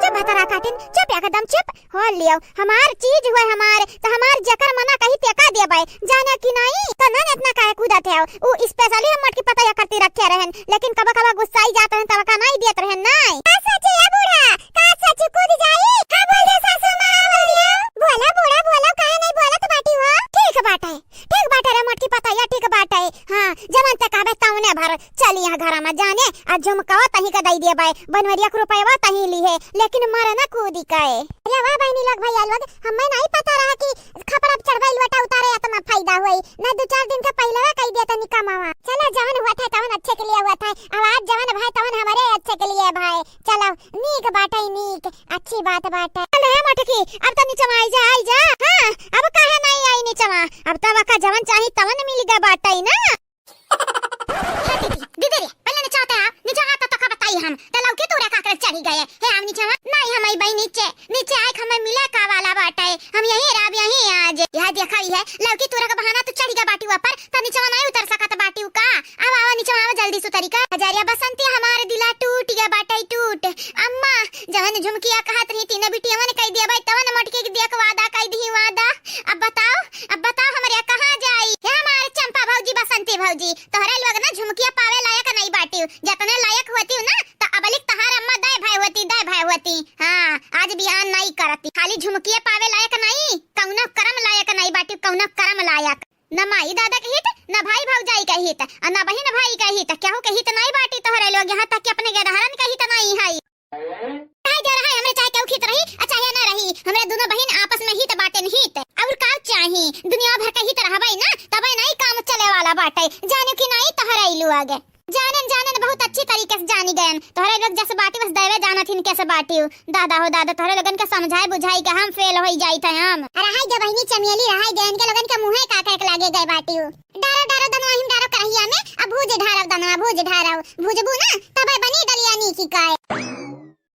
चुप बतरा काटिन चुप एकदम चुप हो लियो हमार चीज हुए हमारे तो हमार जकर मना कही तेका दिया भाई जाने कि नहीं तो न इतना काहे कूदा थे वो स्पेशली हम मटकी पतैया करती रखे रहन लेकिन कबा गुस्साई जात रहन तब का नहीं देत रहन नहीं का सच है बूढ़ा का सच कूद जाई का बोल दे सासू मां बोला बूढ़ा काहे नहीं बोलत बाटी हो ठीक बाटे रे मटकी पतैया ठीक बाटे हां जमन तक आबे तौने भर चली यहां घर में जाने आ झुमकावा तही का दई दे भाई बनवरिया के रुपया तही ली है लेकिन मारे ना कूदी काए अरे वाह बहनी लोग भैया लोग हमें नहीं पता रहा कि खपड़ा चढ़वाई लटा उतारे इतना फायदा होई ना 2-4 दिन का पहले कह दिया था निकमावा चलो जवन हुआ था तवन अच्छे के लिए हुआ था आवाज जवन भाई तवन हमारे अच्छे के लिए भाई चलो नीक बाटे नीक अच्छी बात बाटे चल है मटकी अब तो नीचे आई जा हां अब काहे नहीं आई नीचे अब तो का जवन चाही तवन मिलेगा बाटे ना दीदी पहले नीचे आता तो का बताई हम तो लौकी तोरे का कर चढ़ी गए हे हम नीचे नहीं हम आई भाई नीचे आए हमें मिले का वाला बाटे हम यही राब यही आज यह देखा ही है लौकी तोरे का बहाना तो चढ़ी गया बाटी ऊपर तो नीचे नहीं उतर सकत बाटी का अब आओ नीचे आओ जल्दी से तरीका हजारिया बसंती हमारे दिला टूट गया बाटे टूट अम्मा जवन झुमकिया कहत रही तीन बिटिया ने कह दिया भाई तवन मटके के दिया वादा कह दी वादा अब बताओ हमारे कहां जाई हे हमारे चंपा भौजी बसंती भौजी तोहरे लोग ना झुमकिया पावे लायक नहीं बाटी जतने लायक होती ना तो अबलिक तहार अम्मा दे भाई होती हां आज बियान नहीं करती खाली झुमकिया पावे लायक नहीं कौनो कर्म लायक नहीं बाटी कौनो कर्म लायक न माई दादा के हित, न भाई भौजाई के हित, और न बहन भाई के हित, केहू के हित नहीं बाटी तोहरे लोग, यहाँ तक कि अपने गदहरन के हित नहीं है। चाहे जो रहे हमरे, चाहे केहू हित रही चाहे न रही, हमरे दोनों बहन आपस में हित बाटेन हित। और का चाही, दुनिया भर के हित रहबै ना तबे नहीं काम चले वाला बाटे। जाने कि नहीं तोहरे इलू आगे जानन बहुत अच्छी तरीके से जानी गयन। तोहरे लोग जैसे बाटी बस देवे जाना थी कैसे बाटी दादा हो दादा, तोहरे लोगन के समझाए बुझाई के हम फेल होई जाई थे हम। अरे हाय जब बहिनी चमेली रहाई गयन के लोगन के मुंहे का के लागे गए बाटी डारो डारो दनवा हिम डारो करहिया में, अब भूज ढारव दनवा भूज ढारव भूजबू ना तबे बनी दलिया नी की काय।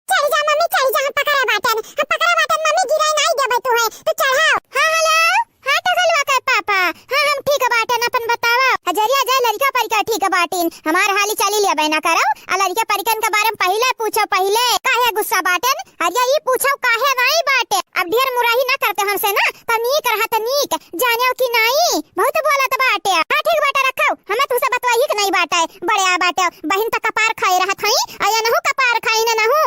चल जा मम्मी चल जा, हम पकड़े बाटन मम्मी गिराई नहीं देबे तू है तो चढ़ाओ। हां हेलो हां टगलवा के पापा, हां हम ठीक बाटन अपन बतावा। हजरिया जा लड़का परिका ठीक बाटिन, हमार हाली चाली लिया बहना करो। आ लड़का परिकन के बारे में पहले पूछो, पहले काहे गुस्सा बाटन, हरिया ये पूछो काहे नहीं बाटे। अब ढेर मुराही ना करते हमसे ना, त नीक रहत नीक जाने कि नहीं बहुत बोलत बाटे। हां ठीक बाटे रखो, हमें तुसे बतवाई कि नहीं बाटे बड़े आ बाटे। बहन त कपार खाई रहत हई, आया नहु कपार खाई ना नहु।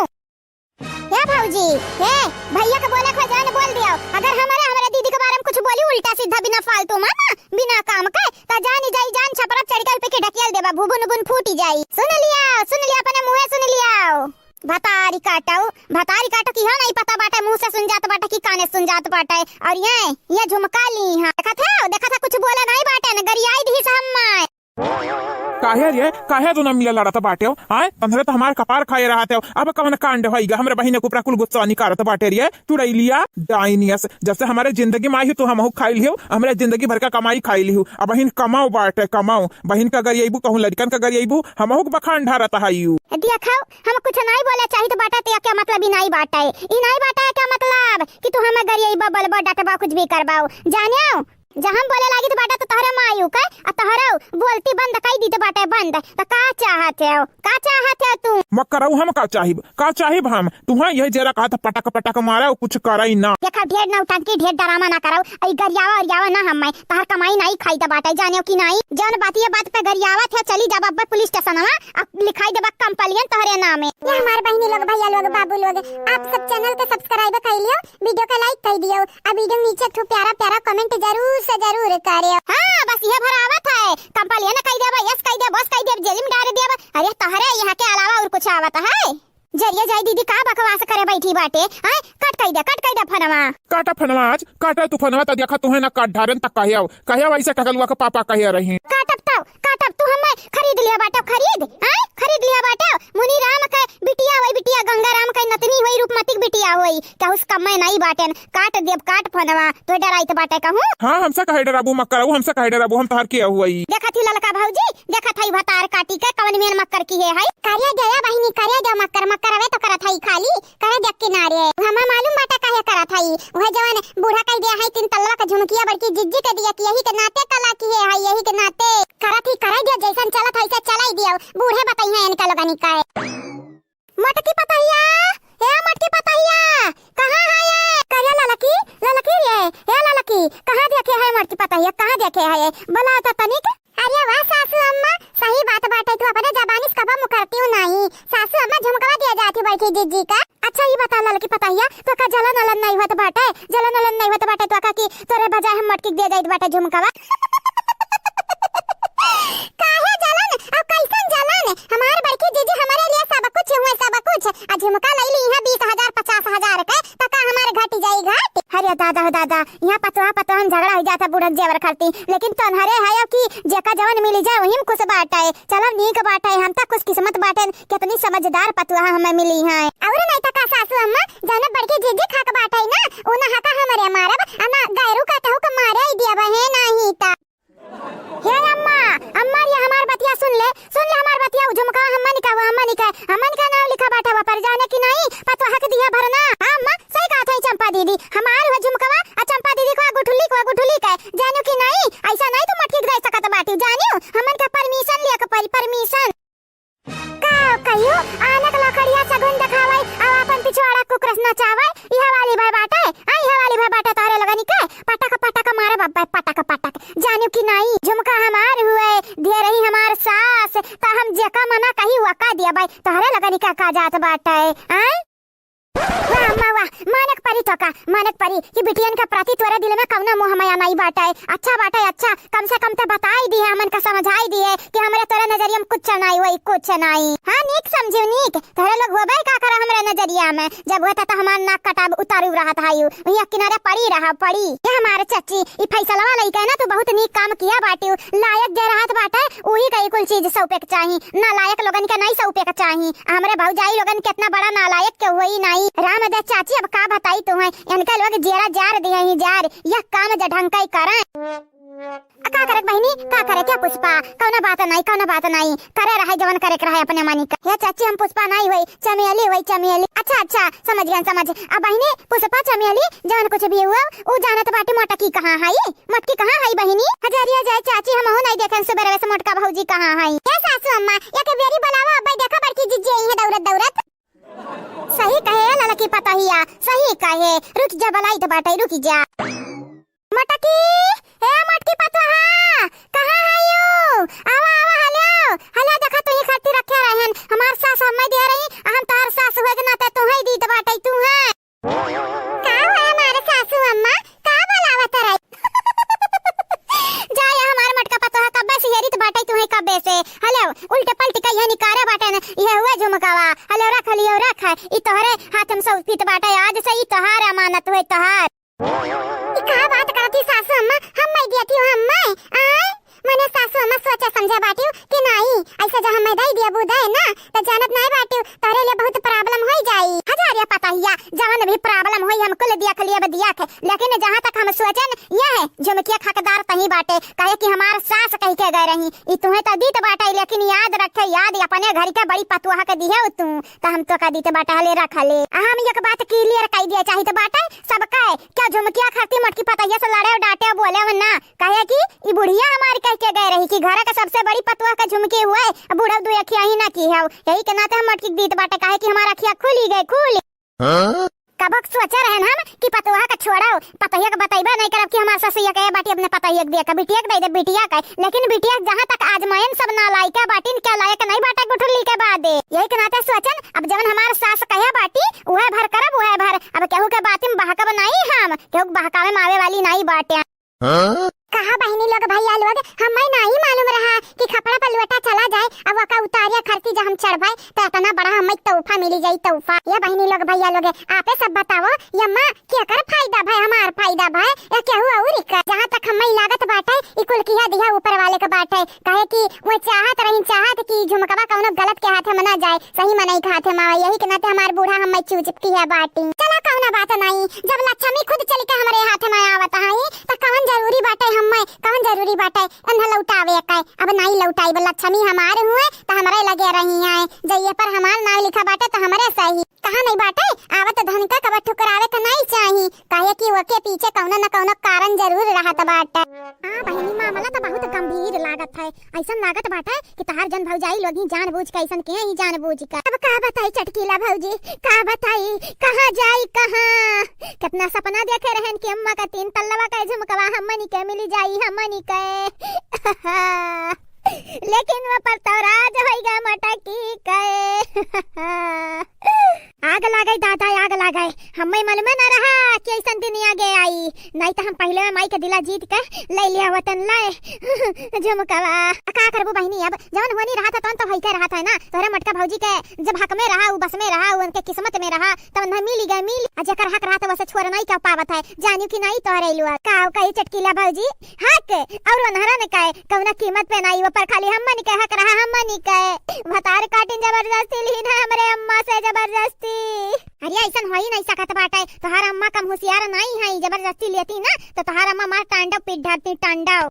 या भौजी हे भैया के बोले खो जान बोल दियो, अगर हमारे दीदी के बारे में कुछ बोली उल्टा सीधा बिना फालतू मामा बिना काम के त जानी जाई जान छपरा चढ़कल पे के ढकियल देबा, भुबुन बुन फूटी जाई। सुन लिया अपने मुंह सुन लिया। भतारी काटो की हो नहीं पता बाटे, मुंह से सुन जात बाटे कि काने सुन जात बाटे। और ये झुमका ली हां देखा था कुछ बोला नहीं बाटे न गरियाई दी से हम काहे दोनों मिला लड़त बाटे आए तंधरे तो हमार कपार खाए रहते हो। अब कवन कांड होइगा, हमरे बहिने को कुल गुस्सा निकारत बाटे रे तू रैलिया डाइनियस। जब से हमारे जिंदगी में आई तो हम खाई लियो, हमरे जिंदगी भर का कमाई खाई लियो। अब बहिन कमाओ बाटे कमाओ, बहिन का गरियाबू कहूं लड़कन का गरियाबू हमहु बखान ढारत हायू। देखो हम कुछ नहीं बोले चाहिए तो बाटा ते क्या मतलब ही नहीं बाटा है, ई नहीं बाटा है क्या मतलब कि तू हमें गरियाबा बलबा डाटबा कुछ भी करबाओ जानियो। जहां बोले लागी तो बाटा तो तोहरे मायू का आ तोहरो बोलती बंद कई दी तो बाटे बंद। तो का चाहते हो तू मत कराऊ, हम का चाहिब हम तुहा यही जरा कहा था पटक मारा कुछ करई ना। देखा ढेर नौटंकी ढेर ड्रामा ना कराओ, आई गरियावा ना हम तोहर कमाई नहीं खाई तो बाटे जानियो कि नहीं। जौन बात पे गरियावा थे चली जब अब पुलिस स्टेशन में अब लिखाई देबा कंप्लेंट तोहरे नाम में। ये हमार बहनी लोग भैया लोग बाबू लोग आप सब चैनल के सब्सक्राइब कर लियो, वीडियो को लाइक कर दियो, अब वीडियो नीचे एक प्यारा कमेंट जरूर करियो। हां बस ये भरावत है कंप्लेंट कह देबा, यस कह दे बस कह दे जेल में डाल देबा। अरे तोहरे यहाँ के अलावा और कुछ आवत है जरिया जाई दीदी का बकवास करे बैठी बाटे। हां कट कह दे फनवा काटा आज काटा तू फनवा त देखा तुहे ना काट ढारन तक कहियो ऐसे टगलुआ के पापा कहिया रही काटब तू हमें खरीद लिया बाटे खरीद लिया बाटे। मुनि राम के बिटिया गंगा राम के नतनी होई रूपमती बिटिया होई का उस कम में नहीं बाटेन। काट फनवा तो डराइत बाटे कहूं। हां हमसे कहे डराबू मत कराऊ, हमसे कहे डराबू हम तोहर के हुई। देखा थी ललका भौजी देखा थई भतार काटी के कवन में मक्कर की है कारिया गया बहिनी कारिया जा मक्कर हवे तो करत हई खाली कहे देख किनारे हमें मालूम बाटे काहे करत हई। वह जवान बूढ़ा कह दिया है 3 तल्ला का झुमकिया बड़की जिज्जी के दिया कि यही के नाते कला की है यही के नाते करत ही करे दिया जैसन चलत हई से चलाई दियो। बूढ़े बताई है इनका लोगनी का मटकी पतैया कहां है ये करे ललकी रे हे ललकी कहां देखे है मटकी पतैया कहां देखे है बोला तो तनिक। अरे वाह सासू अम्मा सही बात बाटे तू अपने जबानी से कब मुकरती हूं नहीं। सासू अम्मा झुमकवा दिया जाती बैठी जिज्जी का। अच्छा ये बता ललकी पतैया तो का जलन नहीं होत बाटे तो का की तोरे बजाय हम मटकी दे जाइत बाटे झुमकवा। काहे जलन और कैसन जलन हमार बड़की जीजी हमारे लिए सब कुछ आ झुमका लई ली है 20,000 50,000 के त का हमारे घटी जाई घाट। अरे दादा यहाँ पतवा झगड़ा हो जाता बुढ़क जेवर करती, लेकिन तोहरे है कि जेका जवन मिली जाए वही कुछ बाटे। चलो नीक बाटे हम तक कुछ किस्मत बाटे कितनी समझदार पतवा हमें मिली है। और नहीं त का सासू अम्मा जाने बड़की जीजी खाक बाटे ना ओना हका हमरे मारब अना गैरू का कहू के मारे ही दिया है नहीं ता। हे अम्मा ये हमार बतिया सुन ले हमार बतिया झुमका अम्मा निका नाम लिखा बाटा हुआ पर जाने की नहीं पतो हक दिया भरना। अम्मा सही कहा था चंपा दीदी हमार हो झुमकवा आ चंपा दीदी को गुठुली का जानो की नहीं ऐसा नहीं तो मटकी दे सकत बाटी जानियो हमन का परमिशन लिया के परमिशन का कहियो आनक लकड़िया सगुन दिखावई आ अपन पिछवाड़ा कुकरस नचावई इहा वाली भाई बाटा तारे लगनी के पटक मारे बाबा पटक जानियो की नहीं झुमका हमार हुए दे रही हमार सास ता हम जेका मना कही वका दिया भाई तोहरे लगनी का जात बाटे। वाह अम्मा वाह, मानक परी तो का मानक परी कि बिटियन का प्रति तोरे दिल में कौना मोह माया नहीं बाटे। अच्छा बाटे, अच्छा कम से कम तो बताई दी है, हमन का समझाई दी है कि हमरे तोरे नजरिया में कुछ नहीं हुई, कुछ नहीं। हाँ नीक समझियो नीक, तोरे लोग होबे का करा हमरे नजरिया में। जब होता तो हमार नाक कटाब उतारू रहा था यू भैया किनारे पड़ी रहा पड़ी। ये हमारे चच्ची ई फैसला वाला कहना तो बहुत नीक काम किया बाटी। लायक जे रहत बाटे वही कई कुल चीज सौंपे के चाही, नालायक लोगन के नहीं सौंपे के चाही। हमरे भौजाई लोगन कितना बड़ा नालायक के हुई नहीं। राम दे चाची अब का बताई तुम्हें, इनका लोग जेरा जार दिए ही जार, यह काम ढंग का ही करे। का करे बहनी का करे क्या पुष्पा, कौना बात नहीं करे रहे जवन करे रहे अपने मानी का। ये चाची हम पुष्पा नहीं हुई चमेली हुई चमेली। अच्छा अच्छा समझ गए समझ। अब बहनी पुष्पा चमेली जवन कुछ भी हुआ वो जानत बाटे मोटकी कहाँ है, मोटकी कहाँ है बहनी। हजारिया जाए चाची हम हो नहीं देखे सुबह से मोटका भौजी कहाँ है। ये सासू अम्मा एक बेरी बुलावा अब देखा बड़की जीजी है दौड़त दौड़त। सही कहे ललकी पतहिया सही कहे, रुक जा बलाई तो बाटे रुक जा। मटकी ए मटकी पतोहा कहाँ है यू, आवा आवा हलो हलो देखा तू ही खर्ती रखे रहन। हमार सास हमें दे रही, हम तार सास होए के नाते तू ही दी तो बाटे तू है। का है हमारे सासू अम्मा का बोलावत रही। जा या हमार मटका पतोहा कब्बे से हेरित बाटे तू है कब्बे से। हलो उल्टे पलटी कई है निकारे बाटे न ये हुआ झुमकावा। हलो रख लियो रख ई तोहरे हाथ में सौंपित बाटे, आज से ई तोहार अमानत हुए तोहार। का बात करती सासू अम्मा, हम नहीं देती हूँ हम आए मने सासू अम्मा सोचा समझा बाटी कि नहीं ऐसा जहाँ मैं दई दिया बुदा है ना तो जानत नहीं बाटी तारे लिए बहुत प्रॉब्लम हो जाई। हजारिया पता हिया जवन भी प्रॉब्लम होई हमको ले दिया खलिया बदिया के, लेकिन जहाँ तक हम सोचन यह है झुमकिया हकदार तही बाटे कहे कि हमार सास कह के गए रही ई तुम्हें तो दीत बाटे, लेकिन याद रखे याद अपने घर के बड़ी पतुआ के दिए तू तो हम तो का दीते बाटे हले रख ले। हम एक बात क्लियर कह दिया चाहिए तो बाटे सब कहे क्या झुमकिया खाती मटकी पतैया से लड़े डांटे बोले ना कहे कि ई बुढ़िया हमारी कह के गए रही कि घर का सबसे बड़ी पतुआ का झुमकी हुआ है बूढ़ा दो अखिया ही ना की है, यही के नाते हम मटकी दीत बाटे कहे कि हमारा अखिया खुली गई खुली। कबक सोचा रहन हम कि पतुआ का छोड़ाओ पतैया का बताइबा नहीं करब कि हमार ससुया कहे बाटी अपने पतैया के दिया बिटिया के दे दे बिटिया का, लेकिन बिटिया जहां तक आजमायन सब ना लायक बाटी क्या लायक नहीं बाटा गुठली के बाद यही के नाते सोचन अब जवन हमार सास कहे बाटी वह भर करब वह भर। अब केहू के बात में बहकब नहीं, हम केहू बहकावे मावे वाली नहीं बाटे। कहा बहनी लोग भैया लोग हमें नहीं मालूम रहा कि खपड़ा पर लुटा चला जाए अब वका उतारिया खर्ची जब हम चढ़वाए तो इतना बड़ा हमें तोहफा मिली जाई तोहफा। ये बहनी लोग भैया लोग आपे सब बताओ यम्मा क्या कर फायदा भाई हमार फायदा भाई या क्या हुआ और जहाँ तक हमें लागत बाटे इकुल किया दिया ऊपर वाले का बाटे कहे कि वो चाहत कि झुमकवा कौनो गलत के हाथ में ना जाए सही में नहीं खाते माँ, यही के नाते हमार बूढ़ा हमें चूचप किया बाटी। चला कौनो बात नहीं, जब लक्ष्मी खुद चली के हमारे हाथ में आवत है तो कौन जरूरी बाटे हमें कौन जरूरी बाटे अन्हा लौटावे का अब नहीं लौटाई लक्ष्मी हमारे हुए तो हमारे लगे रही है जइए पर हमार नाम लिखा बाटे तो हमारे सही कहा नहीं बाटे आवत धन का कब ठुकरावे तो नहीं चाहिए कहे कि वो के पीछे कौनो न कौनो कारण जरूर रहत बाटे। हां बहनी मामला तो बहुत गंभीर लागत है, ऐसा लागत बाटे कि तहार जन भौजाई लोग ही जानबूझ के ऐसन के ही जानबूझ का। अब का बताई चटकीला भौजी का बताई कहां जाई कहां, कितना सपना देखे रहन कि अम्मा का 3 तल्लवा का झुमकवा हमनी के मिली जाई हमनी के लेकिन वो पर तो राज होइगा मटकी के। आग लगाई दादा आग लगाई हमें मन में न रहा कि ऐसा दिन आगे आई, नहीं तो हम पहले माई के दिला जीत के ले लिया वतन लाए झुमकवा। का करबू बहनी अब जवन होनी रहा था तो होइते रहा था ना, तोरे मटका भौजी के जब हक में रहा उ बस में रहा उनके किस्मत में रहा तब न मिली गई मिली जेकर हक रहा था वैसे छोड़ नहीं क्या पावत है जानियो कि नहीं तोरे लुआ का कही चटकीला भौजी हक और अनहरा ने कहे कौना कीमत पे नहीं पर खाली हमनी के हक रहा हमनी के भतार काटिन जबरदस्ती लीन है हमरे अम्मा से जबरदस्ती। अरे ऐसा हो ही नहीं सकत बाटे, तोहार अम्मा कम होशियार नहीं है, जबरदस्ती लेती ना तो तोहार अम्मा मार टांडव पीट ढाती टांडव।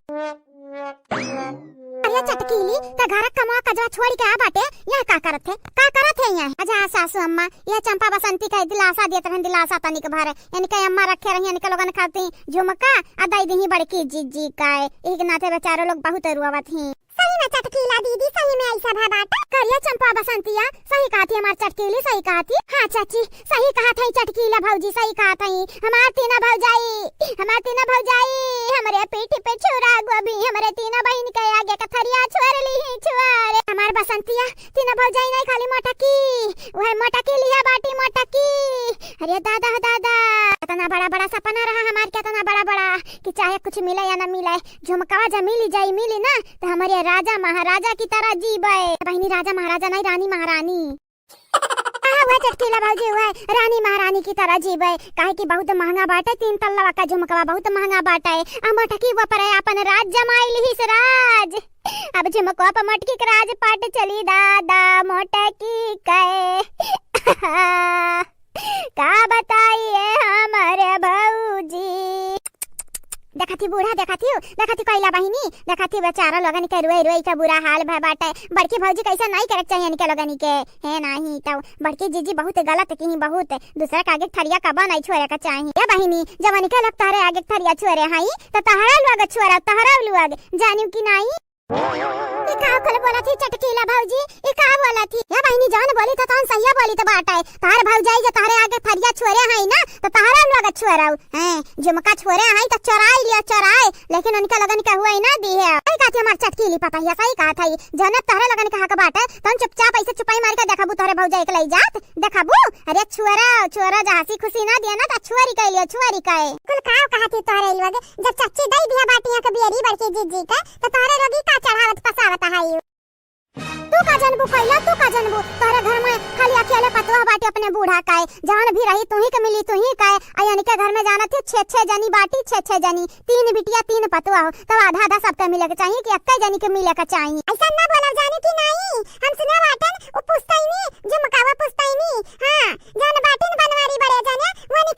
अरे चटकीली तो घर कमा कजवा छोड़ के आ बाटे यह का करत है यहाँ। अच्छा सासू अम्मा यह चंपा बसंती का दिलासा देत रहन दिलासा तनिक भर इनके अम्मा रखे रही इनके लोगन खाती झुमका अदाई दी बड़की जीजी का एक नाते बेचारो लोग बहुत रुआवत ही। सही में चटकीला दीदी सही में ऐसा भा बाटा करिया चंपा बसंतिया सही कहा थी हमार चटकीली सही कहा थी। हाँ चाची सही कहा था चटकीला भौजी सही कहा था हमार तीना भौजाई हमारे पीठी पे छुरा गोभी हमारे तीना बहन के आगे कथरिया छोड़ ली ही छुआरे हमार बसंतिया तीना भौजाई नहीं खाली मटकी वह मटकी लिया बाटी मटकी झुमकवा जा मिली जाई मिली ना तो हमारे राजा महाराजा की तरह जीबे। बहिनी राजा महाराजा नहीं रानी महारानी। वह चटकीला भौजी हुआ रानी महारानी की तरह जीबे। काहे कि बहुत महंगा बाटे 3 तल्ला का झुमकवा बहुत महंगा बाटे। मटकी वो पर अपन राज जमाइली हिस राज। अब झुमकवा पर मटकी के राज पाट चली दादा मोटकी के। का बताइए हमारे भौजी। देखती बूढ़ा देखती कोइला बहिनी देखती बेचारा लोगन के रोई रोई का बुरा हाल भय बाटे। बड़की भौजी कैसा नहीं करे चाहिए इनके लोगन के है नहीं तो बड़की जीजी बहुत गलत की बहुत दूसरा के आगे थरिया कबा नहीं छोड़े का चाहिए। या बहिनी जब इनके लोग तारे आगे थरिया छोड़े हई तो तहरा लोग छोड़ा तहरा लोग जानियो कि नहीं। ये का कल बोला थी चटकीला भौजी ये का बोला थी। या बहिनी जान बोली तो तौन सही बोली तो बाटा है तार भौजाई जो तारे आगे थरिया छोड़े हई ना तो तहरा लोग छोड़ाऊ हैं झुमका छोड़े हई तो चोराई लिया चोराए लेकिन उनका लगन का हुआ ही ना दी है। सही कहती हमार चटकीली पता है सही कहा था जनत तहरा लगन का हक बाटा तौन चुपचाप ऐसे चुपाई मार के देखबू तोरे भौजाई के लई जात देखबू। अरे छोरा जा हंसी खुशी ना दिया ना तो छुआरी कह लियो छुआरी कहे कुल का कहती तोरे लोग जब चच्ची दई दिया बाटियां के बियरी बड़की जीजी के तो तोरे लोगी का चढ़ावत पसावत है। तू का जनबू कहला तू का जनबू तोरे घर में खाली अकेले पतवा बाटी अपने बूढ़ा काए जान भी रही तू ही के मिली तू ही काए अयन के घर में जाना थे 6 जनी बाटी 6 जनी 3 बिटिया 3 पतवा हो तो आधा सबके मिले के चाहिए कि अक्का जनी के मिले के चाहिए। ऐसा ना बोला जाने की नहीं हम सुना बाटन वो पुस्तई नहीं झुमकावा पुस्तई नहीं। हां जान बाटिन बनवारी बड़े जाने वनी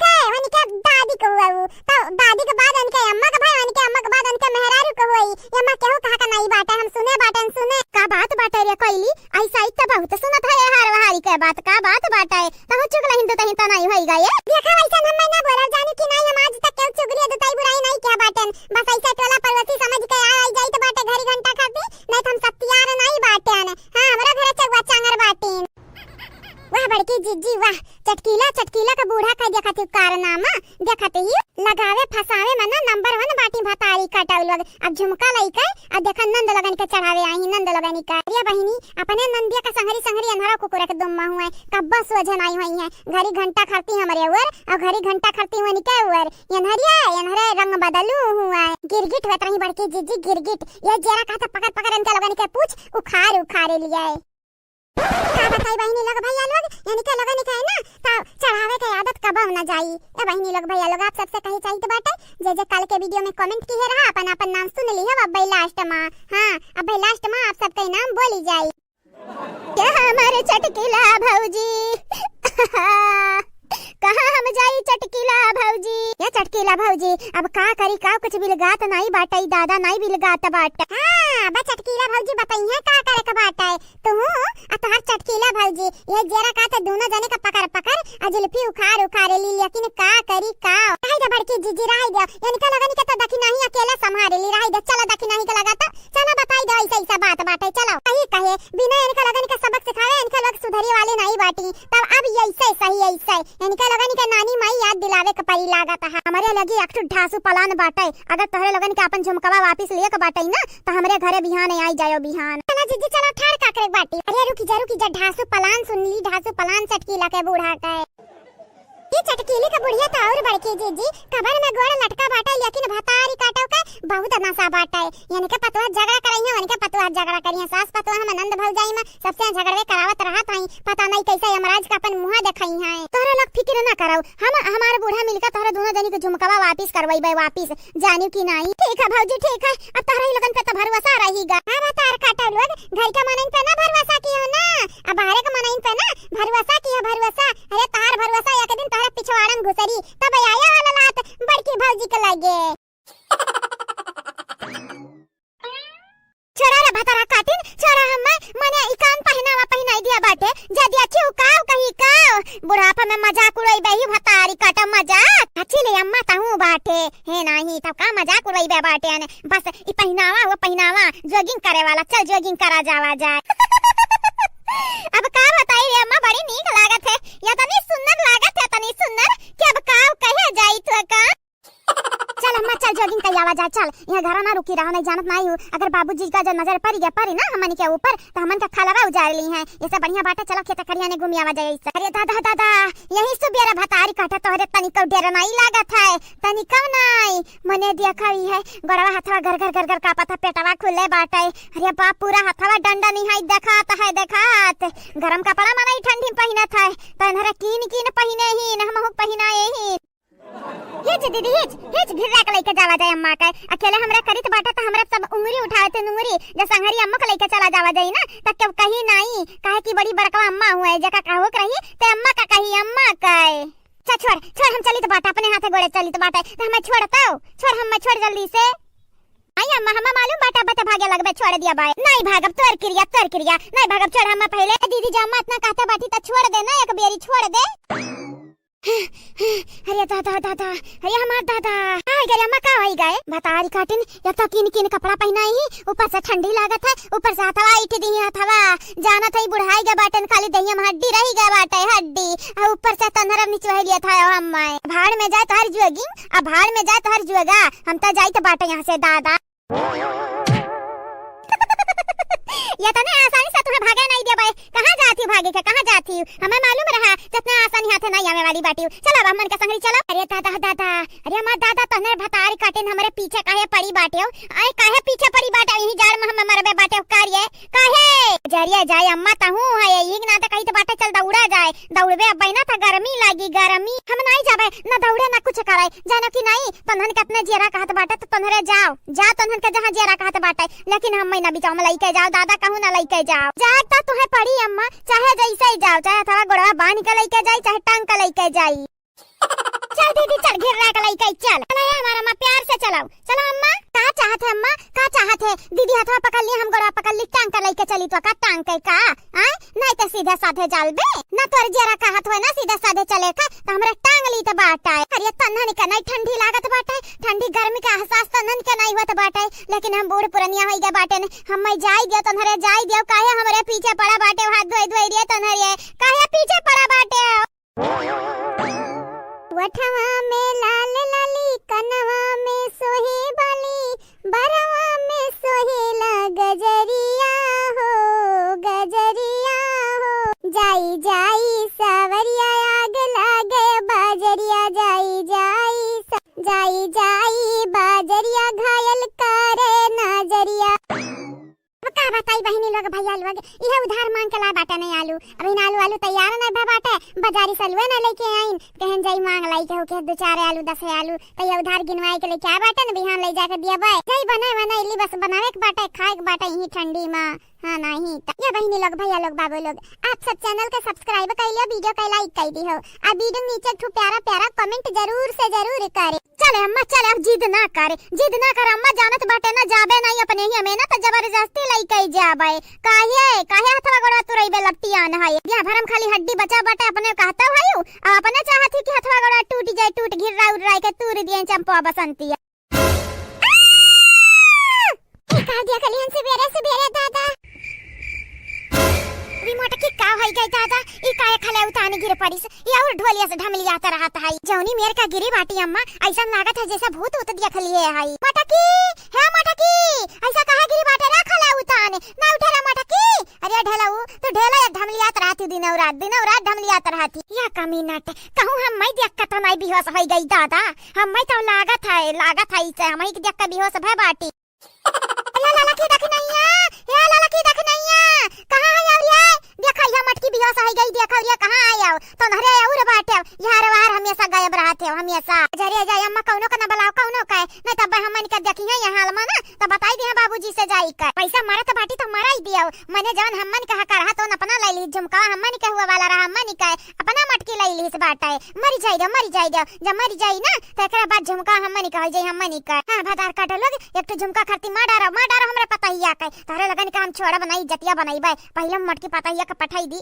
के दादी को हुआ तो दादी के बाद उनके अम्मा के भाई उनके अम्मा के बाद उनके मेहरारू को हुई अम्मा केहू कहा का नहीं बाटा हम सुने बाटन सुने का बात बाटे रे कोइली ऐसा ही तो बहुत सुनत है हार वहारी के बात का बात बाटे तो चुगला हिंदू तही तो नहीं होई गए देखा वैसा हम ना बोला जाने की नहीं हम आज तक केहू चुगली दुताई बुराई नहीं क्या बाटन बस ऐसा टोला पर्वती समझ के आई जाई तो बाटे घड़ी घंटा खाती नहीं तो हम सत्यार नहीं बाटन। हां हमरा घरे चगवा चांगर बाटीन। वाह बड़की जीजी वाह चटकीला का बूढ़ा का देखते कारनामा देखते ही लगावे फसावे में ना नंबर 1 बाटी भतारी काटाव लोग। अब झुमका लइका अब देख नंद लगन के चढ़ावे आई नंद लगन का ये बहिनी अपने नंदिया का संहरी अंधारा कुकुरा के दुम्मा हुआ कब्बा सोझन आई हुई है घड़ी घंटा खरती हमारे ऊपर और घड़ी घंटा खरती हुआ निके ऊपर यनहरे रंग बदलू हुआ है गिरगिट होत रही बड़की जीजी गिरगिट ये जरा कहता पकड़ इनके लगन के पूछ उखाड़ लिया है। का बताई बहिनी लोग भैया लोग यानी के लोगन के है ना तो चढ़ावे के आदत कब ना जाई। ए बहिनी लोग भैया लोग आप सबसे कही चाहिए तो बाटे जे कल के वीडियो में कमेंट की है रहा अपन नाम सुन ली है अब लास्ट में। हां अब लास्ट में आप सबके नाम बोली जाई क्या हमारे चटकीला भौजी कहाँ हम जाई चटकीला भौजी या चटकीला भौजी अब का करी का कुछ बिलगात नहीं बाटई दादा नहीं बिलगात बाट। हां बा चटकीला भौजी बताई है का करे का बाटै तू तोहर चटकीला भौजी ये जरा का तो दोनों जने का पकड़ अजलफी उखाड़ ली लेकिन का करी का राई दे बड़की जीजी राई दे यानी का लगनी के तो दखी नहीं अकेला संभाल ली राई दे चलो दखी नहीं के लगाता चलो बताई दे ऐसा बात बाटै चलो कहे बिना इनका लगनी का सबक सिखावे इनका लोग सुधरी वाले नहीं बाटी तब अब ऐसे सही ऐसे इनका लगन के नानी माई याद दिलावे के परी लागत है। हमारे लगी एक ढासू पलान बाटे अगर तोहरे लगन के अपन झुमकवा वापस लिए के बाटे ना तो हमरे घरे बिहान आई जायो बिहान चला जीजी चलो ठाड़ का करे बाटी। अरे रुकी जा ढासू पलान सुन ली ढासू पलान चटकीला के बूढ़ा का ये चटकीली का बुढ़िया तो और बड़की जीजी कबर में गोड़ लटका बाटा लेकिन भतारी काटो का बहुत नशा बाटा है यानी के पतवा झगड़ा करई है उनके पतवा झगड़ा करी है सास पतवा हम नंद भौजाई में सबसे झगड़े करावत रहत हई पता नहीं कैसे यमराज का अपन मुंह देखई है। तोरा लोग फिक्र ना कराओ हम हमारे बूढ़ा मिलकर तोरा दोनों जनी के झुमकवा वापस करवाई वापस जानियो की नहीं। ठीक है भौजी ठीक है अब तोरा लगन पे तो भरोसा रहेगा। हां बतार काटा लोग घर का मनइन पे ना भरोसा कियो ना अब बाहर का मनइन पे ना भरोसा कियो भरोसा। अरे तार भरोसा एक दिन तोरा पिछवाड़न घुसरी तब आया वाला बात बड़की भौजी के लगे छोड़ा रे भतारा काटिन छोड़ा हम मने इकान पहनाई दिया बाटे जदी अच्छी उकाव कही का बुढ़ापा में मजाक उड़ई बही भतारी काटा मजाक अच्छी ले अम्मा ताहू बाटे है नहीं तब का मजाक उड़ई बे बाटे ने बस ई पहनावा जॉगिंग करे वाला चल जॉगिंग करा जावा जाए अब का बताई रे अम्मा बड़ी नीक लागत है या तनी सुंदर लागत है तनी सुंदर कि अब का कहे जाई तो का चल अम्मा चल जॉगिंग कई आवा जा चल यहाँ घर ना रुकी रहो नहीं जानत नहीं हूँ अगर बाबूजी का जो नजर पड़ गया ना हमन के ऊपर तो हमन का खालावा उजाड़ ली है ऐसा बढ़िया बाटा चलो खेत खरिया ने घूमी आवा जाए अरे दादा दादा यही सुबेरा भतारी काटा तोहरे तनिक डेरा नहीं लागत है तनिक नहीं मने देखा ही है गड़वा हथवा घर घर घर घर कापा था पेटवा खुले बाटे अरे बाप पूरा हथवा डंडा नहीं है देखात गरम कपड़ा मना ठंडी पहिनत है तनहरा कीन कीन पहिने ही न हमहु पहिनाए ही हिच दीदी हिच घिरा के लेके जावा जाए अम्मा के अकेले हमरा करित बाटा त हमरा सब उंगली उठावते नुंगरी जे संगरी अम्मा के लेके चला जावा जाई ना त कब कहीं नहीं काहे की बड़ी बड़का अम्मा हुए जका कहू रही ते अम्मा का कही अम्मा कहे छोड़ छोड़ हम चली तो बाटा अपने हाथे गोड़े चली तो बाटा त हमें छोड़ हम छोड़ जल्दी से आई अम्मा हमें मालूम बाटा बता भागे लगबे छोड़ दिया बाय नहीं भागब तोर क्रिया नहीं भागब छोड़ हम पहले दीदी जा अम्मा इतना कहता बाटी त छोड़ दे ना एक बेरी छोड़ दे अरे दादा अरे हमार दादा हाय गरे अम्मा का होई गए भतारी काटिन एक तो किन कपड़ा पहनाई ही ऊपर से ठंडी लागत है ऊपर से हथवा इठ दी हथवा जाना थई बुढ़ाई गए बाटन खाली दहिया में हड्डी रही गए बाटे हड्डी और ऊपर से तनहरा निचवा लिया था अम्मा भाड़ में जाए तो हर जुएगी अब भाड़ में जाए तो हर जुएगा हम तो जाई तो बाटे यहाँ से दादा ये तने आसानी से तुम्हें भागे नहीं दे भाई कहां जाती हो भागे के कहां जाती हो हमें मालूम रहा जितना आसानी हाथे नहीं आवे वाली बाटी चलो अब हमन का संगरी चलो अरे दादा अरे हमार दादा तने भतारी काटिन हमरे पीछे काहे पड़ी बाटे हो आए काहे पीछे पड़ी बाटे यही जाड़ में हम मरबे बाटे कार्य काहे जरिया जाए अम्मा तहू है यही ना तो कहीं तो बाटे चल दौड़ा जाए दौड़बे अब ना था गर्मी लागी गर्मी हम नहीं जाबे ना दौड़े ना कुछ कराए जानो कि नहीं तनहन के अपने जेरा कहत बाटे तो तनहरे जा तनहन के जहां जेरा कहत बाटे लेकिन हम ना बिचाओ में लेके जाओ दादा कहूं ना लेके जाओ जाए तो तुम्हें पड़ी अम्मा चाहे जैसे ही जाओ चाहे थोड़ा गोड़वा बांध के लेके जाए चाहे टांग के लेके जाई चल दीदी चल घिरा के लेके चल हमारा अम्मा प्यार से चलाओ चलो अम्मा का चाहत है अम्मा का चाहत है दीदी हाथवा पकड़ लिया हम गोड़वा पकड़ ली टांग के लेके चली तो का टांग के का आए नहीं तो सीधे साधे जालबे ना तोर जरा का हाथ है ना सीधे साधे चले का तो हमरा टांग ली तो बाटा है अरे तन्हन के नहीं ठंडी लागत बाटा है ठंडी गर्मी का एहसास तन्हन के नहीं होत बाटा है लेकिन हम बूढ़ पुरनिया होई गए बाटे ने हम जाई दियो तन्हरे जाई दियो काहे हमरे पीछे पड़ा बाटे हाथ धोई धोई रे तन्हरे काहे पीछे पड़ा बाटे वठवा में लाल लाली कनवा में सोहे बाली बरवा में सोहेला गजरिया हो जाई जाई सावरिया आग लागे बाजरिया जाई बाजरिया घायल करे नजरिया का बताई बहिनी लोग भैया लोग यह उधार मांग के ला बाटा नहीं आलू अभी आलू तैयार नहीं भा बाटे बाजारी सलवे ना लेके आइन कहन जाई मांग लाई के हो के 2-4 आलू 10 आलू तो ये उधार गिनवाई के लेके आ बाटे न बिहान ले जाके दिया बाय जई बनाए इली बस बनावे के बाटे खाए के बाटे यही ठंडी में हां नहीं ये बहिनी लोग भैया लोग बाबू लोग आप सब चैनल के सब्सक्राइब कर लियो वीडियो के लाइक कर दी हो आ वीडियो नीचे ठू प्यारा कमेंट जरूर से जरूर करे चले अम्मा चले अब जिद ना कर अम्मा जानत बाटे ना जाबे नहीं अपने ही हमें ना तो जबरदस्ती लेके जाबे काहे हथवा गोड़ा तुरैबे लपटिया न है या भरम खाली हड्डी बचा बाटे अपने कहता भाई अपने चाहती कि हथवा गोड़ा टूट जाए टूट घिरा उड़ के तूर दिए चंपा बसंती का दिया कलियन से दादा रिमोट की का होई गई दादा ई काहे खले उताने गिर पड़ी से या और ढोलिया से ढमलिया आता रहता है जौनी मेर का गिरी बाटी अम्मा ऐसा लागत है जैसा भूत उत दिया खलिए है मटकी ऐसा कहा गिरी बाटे ना खले उताने ना उठे रे मटकी अरे ढलाऊ तो ढेला या ढमलिया रहती दिन और रात ढमलिया रहती या कमीनट कहूं हम मैं देख के तो नहीं बेहोश हो गई दादा हम मैं तो लागत है इसे हम ही देख के बेहोश भय बाटी लाला की देख नहीं है लाला की देख नहीं है कहां है ये देखा ये मटकी बेहोश हो गई देखा ये कहां आया तो नहरे और बाटे यार वार हमेशा गायब रहते हो हमेशा जरे जाय अम्मा कौनो का ना बुलाओ कौनो का नहीं तब हमन के देखी है यहां हाल में ना तो बताई दिया बाबूजी से जाई कर पैसा मारत बाटी तो मारा ही दियो मैंने जवन हमन कहा कर तो अपना ले ली झुमका हमन के हुआ वाला रहा हमन के अपना मटकी ले ली इस बाटे मर जाई दो जब मर जाई ना तो एकरा बाद झुमका हमन के हो जाई हमन के हां भदार काट लोग एक तो झुमका खरती मार डारो हमरा पता ही आके तारे लगन के हम छोड़ा बनाई जतिया बनाईबे पहले मटकी पता ही के पठाई दी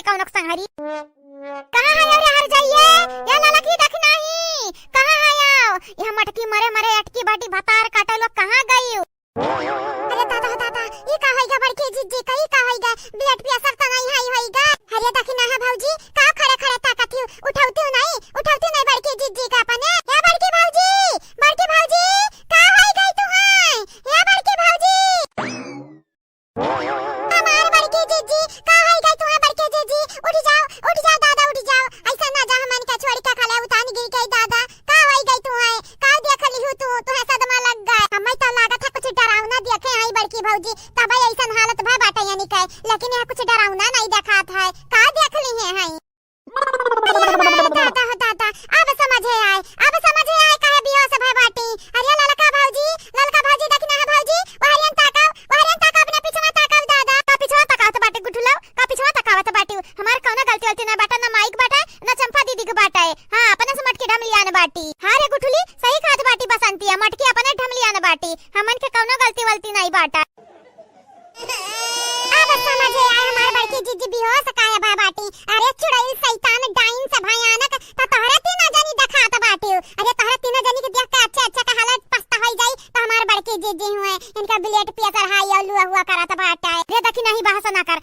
कौन संहरी कहां है रे हर जाइए या लाला की देख नहीं कहां है यह मटकी मरे अटकी बाटी भतार काटे लोग कहां गई अरे दादा ये का होइगा बड़के जिज्जी कई का होइगा ब्लड प्रेशर तो नहीं हाई होइगा अरे देखी ना है भौजी का खड़े ताकत उठाउती नहीं बड़के जिज्जी का अपने या बड़के भौजी बड़की भौजी तब ऐसा हालत भा बाटे यानी कहे, लेकिन यहाँ कुछ डरावना नहीं दिखात है। का देख ली है दादा हो दादा, अब समझे आए काहे बियाह से भा बाटी। अरे ललका भौजी देखना है भौजी, वहरियन ताकाव अपने पिछवा ताकाव दादा। का पिछवा ताकावत बाटे गुठुलो, का पिछवा ताकावत बाटी। हमार कौनो गलती ना बाटा, ना माइक बाटा, ना चंपा दीदी के बाटा है। हां अपने से मटकी ढमलिया न बाटी। हां रे गुठुली सही खात बाटी बसंती, मटकी अपने ढमलिया न बाटी। हमन के कौनो गलती नहीं बाटा। अब समझे आए हमार बड़की जीजी बेहोश काहे भा बाटी। अरे चुड़ैल शैतान डाइन से भयानक त तोहरे तीनों जनी दिखात बाटी। अरे तोहरे तीनों जनी के देख के अच्छा का हालत पछता होई जाई त हमार बड़की जीजी हुए इनका ब्लड प्रेशर हाई और लुआ हुआ करत बाटा। रे देखी नहीं बहस ना कर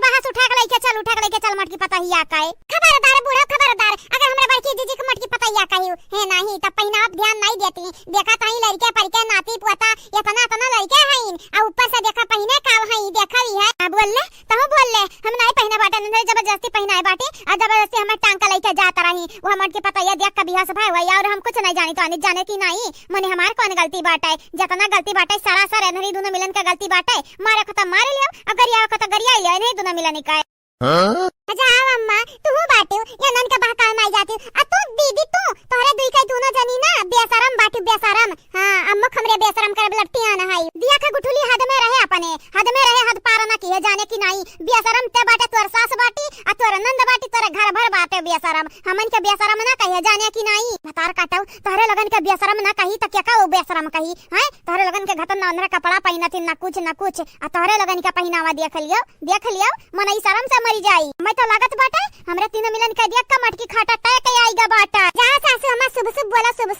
बहस उठा के लेके चल मटकी पता हिया काए। खबरदार बूढ़ा खबरदार, अगर हमरा बड़की जीजी के मटकी पता हिया काए है नहीं त पहिना आप ध्यान नहीं देती। देखा ताई लड़के परिके नाती पोता इतना लड़के हईन आ ऊपर से देखा पहिने का हई देखा ही है। बोल ले हम नहीं पहिना बाटे, नहीं जबरदस्ती पहिनाए बाटे आ जबरदस्ती हमें टांका लेके जाता रही। वो हमर के पता ये देख के बियाह से भाई हुआ और हम कुछ नहीं जानी तो अनित जाने की नहीं। मने हमार कौन गलती बाटे, जितना गलती बाटे सरासर एनरी दोनों मिलन का गलती बाटे। मारे को तो मारे लियो, अगर या को तो गरिया लियो, नहीं दोनों मिलन का। अच्छा अम्मा तू बाटे या नन के बहका में जाती आ तू दीदी तू तोरे दुई के दोनों जनी ना बेशरम बाटे बेशरम। हां अम्मा हमरे बेशरम कर लट्टी आना है। दिया का गुठुली हद में रहे अपने, हद पार ना किए जाने की नहीं। बेशरम ते बाटे तोर सास बाटी आ तोर नंद बाटी, तोरे घर भर बाटे बेशरम। हमन के बेशरम ना कहिए जाने की नहीं। बतार काटो तोरे लगन के बेशरम ना कही त क्या का बेशरम कही हैं। तोरे लगन के घतन ना अंदर कपड़ा पहिनती ना कुछ आ तोरे लगन के पहनावा देख लियो मन ई शर्म से मरी जाई। मैं तो लागत बाटे हमरे तीनों मिलन के दिया का मटकी खाटा टय के आईगा बाटा। जा सासू हम शुभ बोला शुभ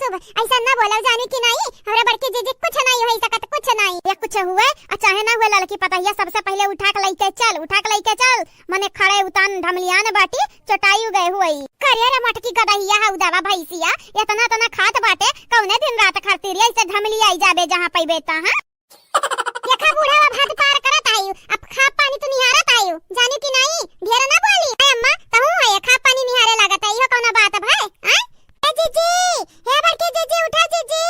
ऐसा ना बोला जाने की नहीं। हमरे बड़की जीजी कुछ नहीं होई सकत, कुछ नहीं। ये कुछ हुए आ चाहे ना हुए लड़की पता ये सबसे पहले उठा के लेके चल मने खड़े उतान ढमलियान बाटी चटाई गए हुई करियर मटकी गदहिया है उदावा भैसिया इतना खात बाटे कौने दिन रात खाती रे ऐसे ढमली आई जाबे जहां पैबे ता। हां देखा बूढ़ा भात पार करत आयु, अब खा पानी तो निहारत आयु जाने की नहीं। ढेर ना बोली ए अम्मा कहूं है खा पानी निहारे लागत है। यो कौन बात भाई हां ए जीजी हे बड़की जीजी उठा जीजी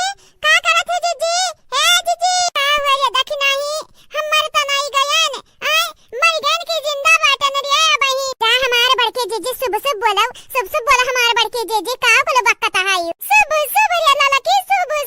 का करत है जीजी हे जीजी का होरे देखी नहीं हमर त नहीं गयन आय मर गन की जिंदा बाटन रे बही। का हमार बड़की जीजी शुभ बोला हमार बड़की जीजी का बोल बकता है शुभ रे लाला की शुभ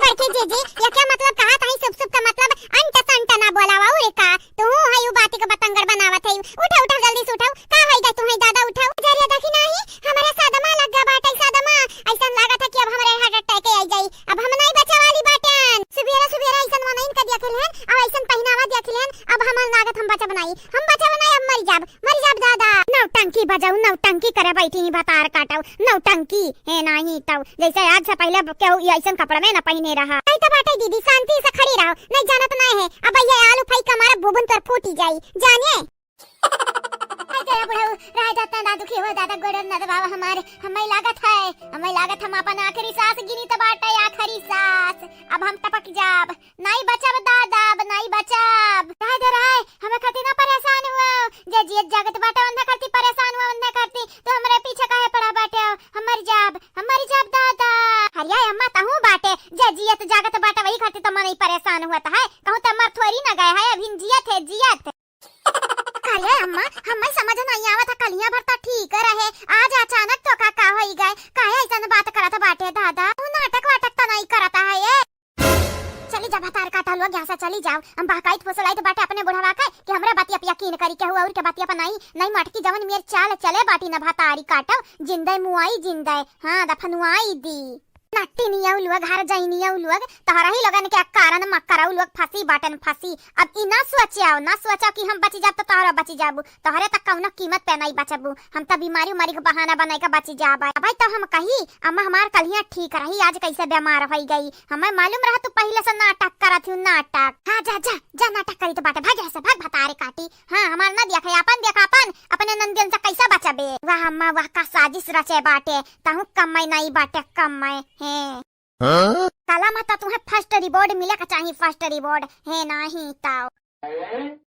बड़की जीजी ये क्या मतलब कहा था शुभ का मतलब अंट संट ना बोलावा रे का तू है यू बाती का बतंगड़ बनावत है। उठा जल्दी से उठाओ का है दा तू है दादा उठाओ जरिया देखी नहीं हमारे सदमा लग गया बाटे सदमा ऐसा लगा था कि अब हमारे हार्ट अटैक आ जाई। अब हम नहीं बचा वाली बाटन सुबेरा ऐसा मनाइन का दिया खेलन अब ऐसा पहनावा दिया खेलन अब हम लागत हम बचा बनाई अब मर जाब दादा। नौटंकी बजाऊ नौटंकी करे बैठी ही भतार काटाऊ नौटंकी है नहीं तो जैसे आज से पहले केहू ऐसा कपड़ा में ना पहने रहा। आई तो बाटे दीदी शांति से खड़ी रहो नहीं जानत नहीं है। अब ये आलू फाई का मारा बुबन तर फूटी जाई जानिए। जरा बुढ़ऊ रह जाता दादू की हो दादा गोड़न न दबाव हमें लागत हम अपन आखिरी सांस गिनी तो बाटे आखिरी सांस अब हम टपक जाब नहीं बचब दादा अब नहीं बचब। राय हमें कति ना परेशान हुआ जे जियत जागत बाटे उन्हें करती परेशान हुआ उन्हें करती तो हमरे पीछे काहे पड़ा बाटे हम मर जाब दादा। हरिया अम्मा तहू बाटे जे जियत जागत बाटे वही करती तो मन ही परेशान हुआ है कहूं तो मर थोड़ी ना गए है अभी जियत अरे अम्मा हमें समझ नहीं आवत था कलियां भरता ठीक रहे आज अचानक तो का होई गए काहे ऐसा बात करत बाटे दादा तू नाटक तो नहीं करता है ये। चली जा भतार काटा लोग यहाँ से चली जाओ हम बाकायद फसलाई तो बाटे अपने बुढ़ावा के कि हमरा बातिया पे यकीन करी के हुआ और के बातिया पे नहीं मटकी जवन मेर चाल चले बाटी न भतारी काटो जिंदे मुआई जिंदे हां दफनुआई दी नट्टी निया लोग हर जाइनिया लोग तहरा ही लगन के कारण मकराउ लोग फंसी बाटन फंसी। अब ई ना सोचा कि हम बची जाब तो तहरा बची जाबू तहरे तक कौनो कीमत पे नहीं बचबू हम तो बीमारी उमारी के बहाना बनाई के बची जाब। भाई तो हम कही अम्मा हमार कलियां ठीक रही आज कैसे बीमार हो गई हमें मालूम रहा तू पहले से नाटक करत हूं नाटक। हां जा नाटक करी तो बाटे भाग से भाग भतारे काटी। हां हमार ना देखा अपन अपने नंदियन से कैसे बचबे वाह अम्मा वाह का साजिश रचे बाटे तहु कमाई नहीं बाटे कमाई काला माता तुम्हें फर्स्ट रिवॉर्ड मिले का चाहिए फर्स्ट रिवॉर्ड है नहीं ताऊ।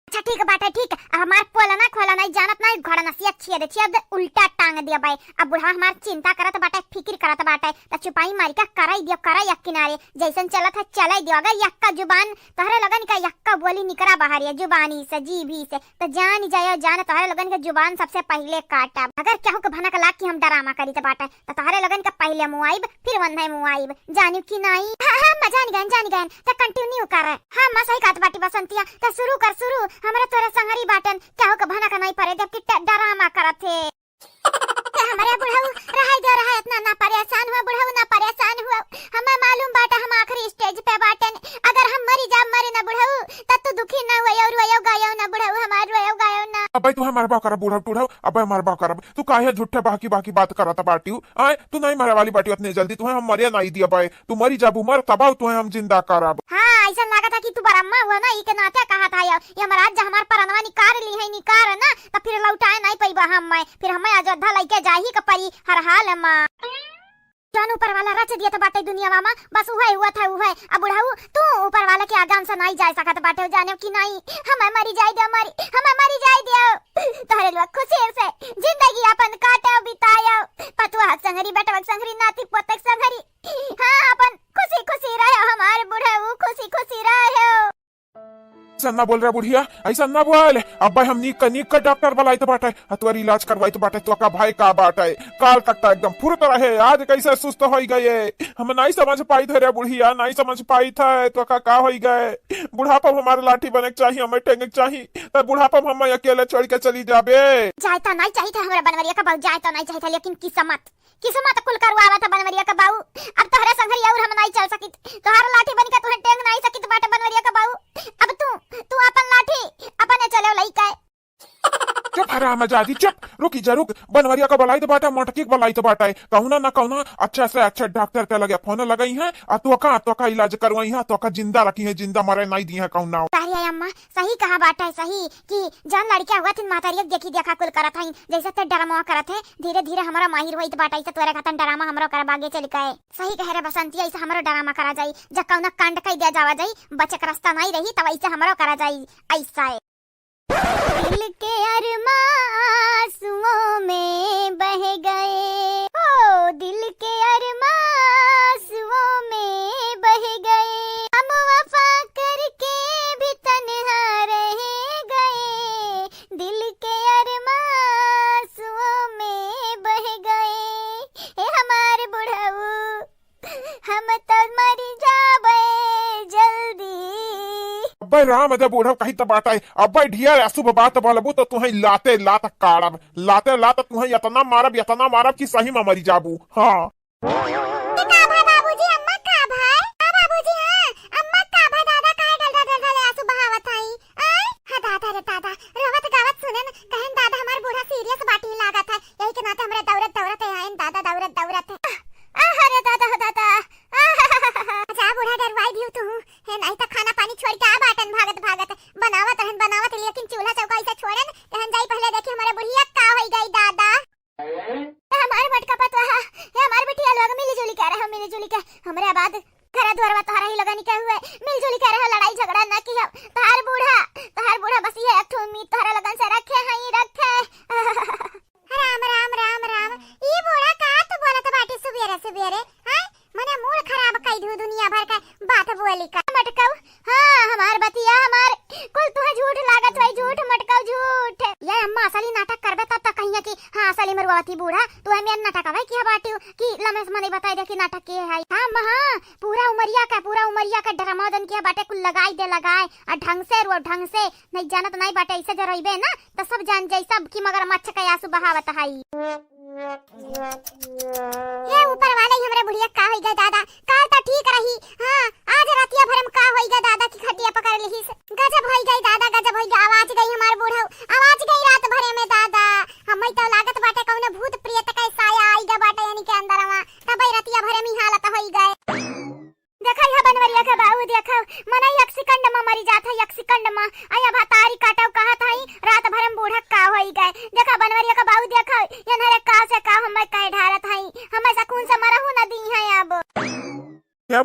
अच्छा ठीक बाटे ठीक। हमार पोलना खोला नहीं जानत नहीं घोड़ा नसिया छिया दे उल्टा टांग दिया भाई। अब बुढ़ा हमार चिंता करत बाटे फिक्र करत बाटे त चुपाई मारी का कराई दियो करा यक किनारे जैसन चलत है चलाई दियो। अगर यक्का जुबान तोहरे लगन का यक्का बोली निकरा बाहर है जुबानी से जीभी से तो जान जायो जान तोहरे लगन के जुबान सबसे पहले काटा। अगर केहू के भनक लाग कि हम डरामा करी त बाटे त तोहरे लगन का पहले मुआइब फिर वंदे मुआइब जानू की नहीं। हां हां मजान गन त कंटिन्यू कर। हां मा सही कात बाटी बसंतिया त शुरू कर शुरू। हमरा तोरा संगरी बाटन केहू के भनक नहीं पड़े जबकि डरामा करत थे। हमारे बुढ़ऊ रहाई दे रहा इतना ना परेशान हुआ बुढ़ऊ ना परेशान हुआ। हमें मालूम बाटा हम आखिरी स्टेज पे बाटन। अगर हम मरी जा मरे ना बुढ़ऊ तब तू दुखी ना हुआ और रोयो गायो ना बुढ़ऊ हमार रोयो गायो ना। अबे तू हमार बा कर बूढ़ा टूढ़ा अबे हमार बा कर तू काहे झूठे बाकी बाकी बात करता बाटी आए तू नहीं मरे वाली बाटी उतनी जल्दी तू हम मरिया नहीं दिया भाई तू मरी जा मर तबाह तू हम जिंदा करब। हां ऐसा लगा था कि तू बरम्मा हुआ ना ई के नाते कहा था ये महाराज हमार परनवा निकार ली है निकार ना तो फिर लौटाए नहीं पैबा हम फिर हमें अयोध्या लेके जाही के परी हर हाल में। जान ऊपर वाला रच दिया तो बाटे दुनिया मामा बस उहे हुआ था उहे। अब बुढ़ाऊ तू ऊपर वाला के आगाम से नहीं जा सकत बाटे जाने की नहीं। हमें मरी जाए दे हमें मरी जाए दे तोहरे लोग खुशी से जिंदगी अपन काटे बिताया पतवा संगरी बेटा संगरी नाती पोतक संगरी। हां अपन खुशी खुशी रहे हमारे बुढ़ाऊ खुशी खुशी रहे। ऐसा ना बोल रहा बुढ़िया ऐसा ना बोल। अब हम नीक का डॉक्टर बुलाई तो बाटे तुम्हारी इलाज करवाई तो बाटे तो का भाई का बाटे काल कट्टा एकदम फुरत रहे आज कैसे सुस्त हो गए हम नहीं समझ पाई थे रे बुढ़िया नहीं समझ पाई था तो का हो गए। बुढ़ापा हमारे लाठी बने चाहिए हमें टेंगे चाहिए तो बुढ़ापा हम अकेले छोड़ के चली जाबे। जायता नहीं चाहिए था हमारे बनवरिया का बाऊ जायता नहीं चाहिए था लेकिन किस्मत कुल करवावा था बनवरिया का बाऊ। अब तोहरे संगरी और हम नहीं चल सकित तोहर लाठी बन के तुहे टेंग नहीं सकित बाटे बनवरिया का बाऊ। अब तू अपन लाठी अपने चले लइका चुप हराम जादी चुप रुकी जा रुक बनवरिया का बलाई तो बाटा मोटकी बलाई तो बाटा कहूना ना कहूना अच्छा से अच्छा डॉक्टर के लगे फोन लगाई है और तो का इलाज करवाई है तो का जिंदा रखी है जिंदा मरे नहीं दी है कहूना। तारिया अम्मा सही कहा बाटा सही कि जान लड़किया हुआ थी मातारिया देखी देखा कुल करत है जैसे ते डरामा करत है धीरे धीरे हमारा माहिर होई तो बाटा तोरे खातन डरामा हमरो कर आगे चल गए। सही कह रे बसंती ऐसे हमरो डरामा करा जाई जब कौना कांड कई दिया जावा जाई बचे का रास्ता नहीं रही तब ऐसे हमरो करा जाई ऐसा है। दिल के अरमां आंसुओं में बह गए ओ दिल के अरमां आंसुओं में बह गए हम वफा करके भी तन्हा रह गए दिल के अरमां आंसुओं में बह गए। ए हमारे बुढ़ऊ हम तो मर जाबे जल्दी। अब्बे राम दे बूढ़ा कहीं तो बाटा अब्बे ढिया अशुभ बात बोलबू तो तुम्हें लाते लात काड़ब लाते लात तुम्हें इतना मारब कि सही में मरी जाबू। हां बाबूजी अम्मा का भाई हां बाबूजी हां अम्मा का भाई दादा काहे डल आंसू बहावत हई हां दादा रे दादा रोवत गावत सुने न कहन दादा हमार बूढ़ा सीरियस बाटी लागत है यही के नाते हमरा दौड़त आइन दादा दौड़त अरे दादा हो दादा अच्छा बूढ़ा डरवाई दियो तू है नहीं तो खाना पानी छोड़ के आ बाटन भागत बनावत लेकिन चूल्हा चौका ऐसे छोड़न कहन जाई पहले देखी हमारे बुढ़िया का होई गई दादा। हमारे मटका पतवा है हमारे बिटिया लोग मिली जुली के हमरे बाद घर द्वारवा तोहरा ही लगानी के हुए मिलजुली के रह लड़ाई झगड़ा ना की तोहार बूढ़ा बस ये एक उम्मीद तोहरा लगन से रखे राम ई बूढ़ा का तो बोलत बाटी सुबेरे हां मने मूड खराब कई दू दुनिया भर का बात बोली का मटकव। हां हमार बतिया हमार कुल तुहे झूठ लागत भाई झूठ मटकव झूठ ये अम्मा असली नाटक करबे तब तक कहिया कि हां असली मरवाती बूढ़ा तुहे मेन नाटक आवे की बाटी कि लमेस मने बताई दे कि नाटक के है। हां पूरा उमरिया का ड्रामा दन के बाटे कुल लगाए और ढंग से नहीं जानत नहीं बाटे ऐसे जरइबे ना तो सब जान जाई सब की मगर मच्छ का आंसू बहावत हई। ये ऊपर वाले हमरे बुढ़िया का होई गए दादा काल तो ठीक रही। हां आज रातिया भरम का होई गए दादा की खटिया पकड़ ली गजब होई गई दादा गजब होई गई आवाज गई हमार बूढ़ा आवाज गई रात भरे में दादा हमई तो लागत बाटे कौन भूत प्रेत का साया आई गा बाटे यानी के अंदरवा तब रातिया भरे में हालत होई गए। देखा यह बनवरिया के बाऊ देखा मना एक सेकंड में मरी जात है एक सेकंड में आया भातारी काटव कहा था रात भर में बूढ़ा का होई गए। देखा बनवरिया का बाऊ देखा ये नरे का से का हम कहे ढारत हई हमें सकून से मरहु न दी है अब क्या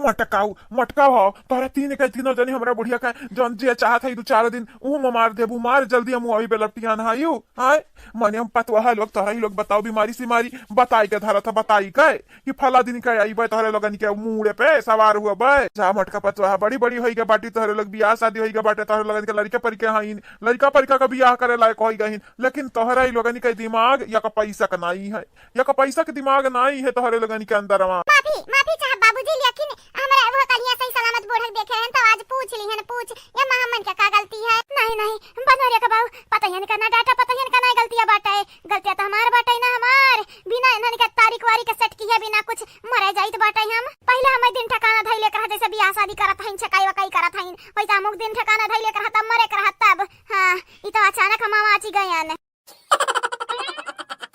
मटका हो तोरे तीन के तीनों जनी हमरा बुढ़िया का जौन जे चाहत है 2-4 दिन ऊ मार देबू मार जल्दी हम अभी बेलपटिया नहायू हाय मने हम पतवा लोग तोहरा ही लोग बताओ बीमारी सीमारी बताई के धरा था बताई के कि फला दिन का आई बे तोहरे लोगन के मुंह पे सवार हुआ बे जा मटका पतवा बड़ी बड़ी होई के बाटी तोहरे लोग बियाह शादी होई के बाटे तोहरे लोगन के लड़का परिके हाइन लड़का परिका का बियाह करे लायक होई गहिन लेकिन तोहरा ही लोगन के दिमाग या का पैसा का नहीं है या का पैसा के दिमाग नहीं है तोहरे लोगन के अंदर माफी चाहे बाबूजी लेकिन हमरा वो कलिया सही सलामत बोढ़क देखे हैं तो आज पूछ ली है पूछ या महामन का गलती है नहीं बनोरिया का बाबू पता ही नहीं करना डाटा पता ही नहीं करना गलतियां बाटा है गलतियां तो हमार बाटा है ना हमार बिना इन्होंने का तारीख वारी का सेट किया बिना कुछ मरे जाई तो बाटा हम पहले हम दिन ठिकाना धइले कर जैसे बियाह शादी करत हइन छकाई वकाई करत हइन वैसा अमुक दिन ठिकाना धइले कर तब मरे कर तब हां ई तो अचानक हम आची गए ने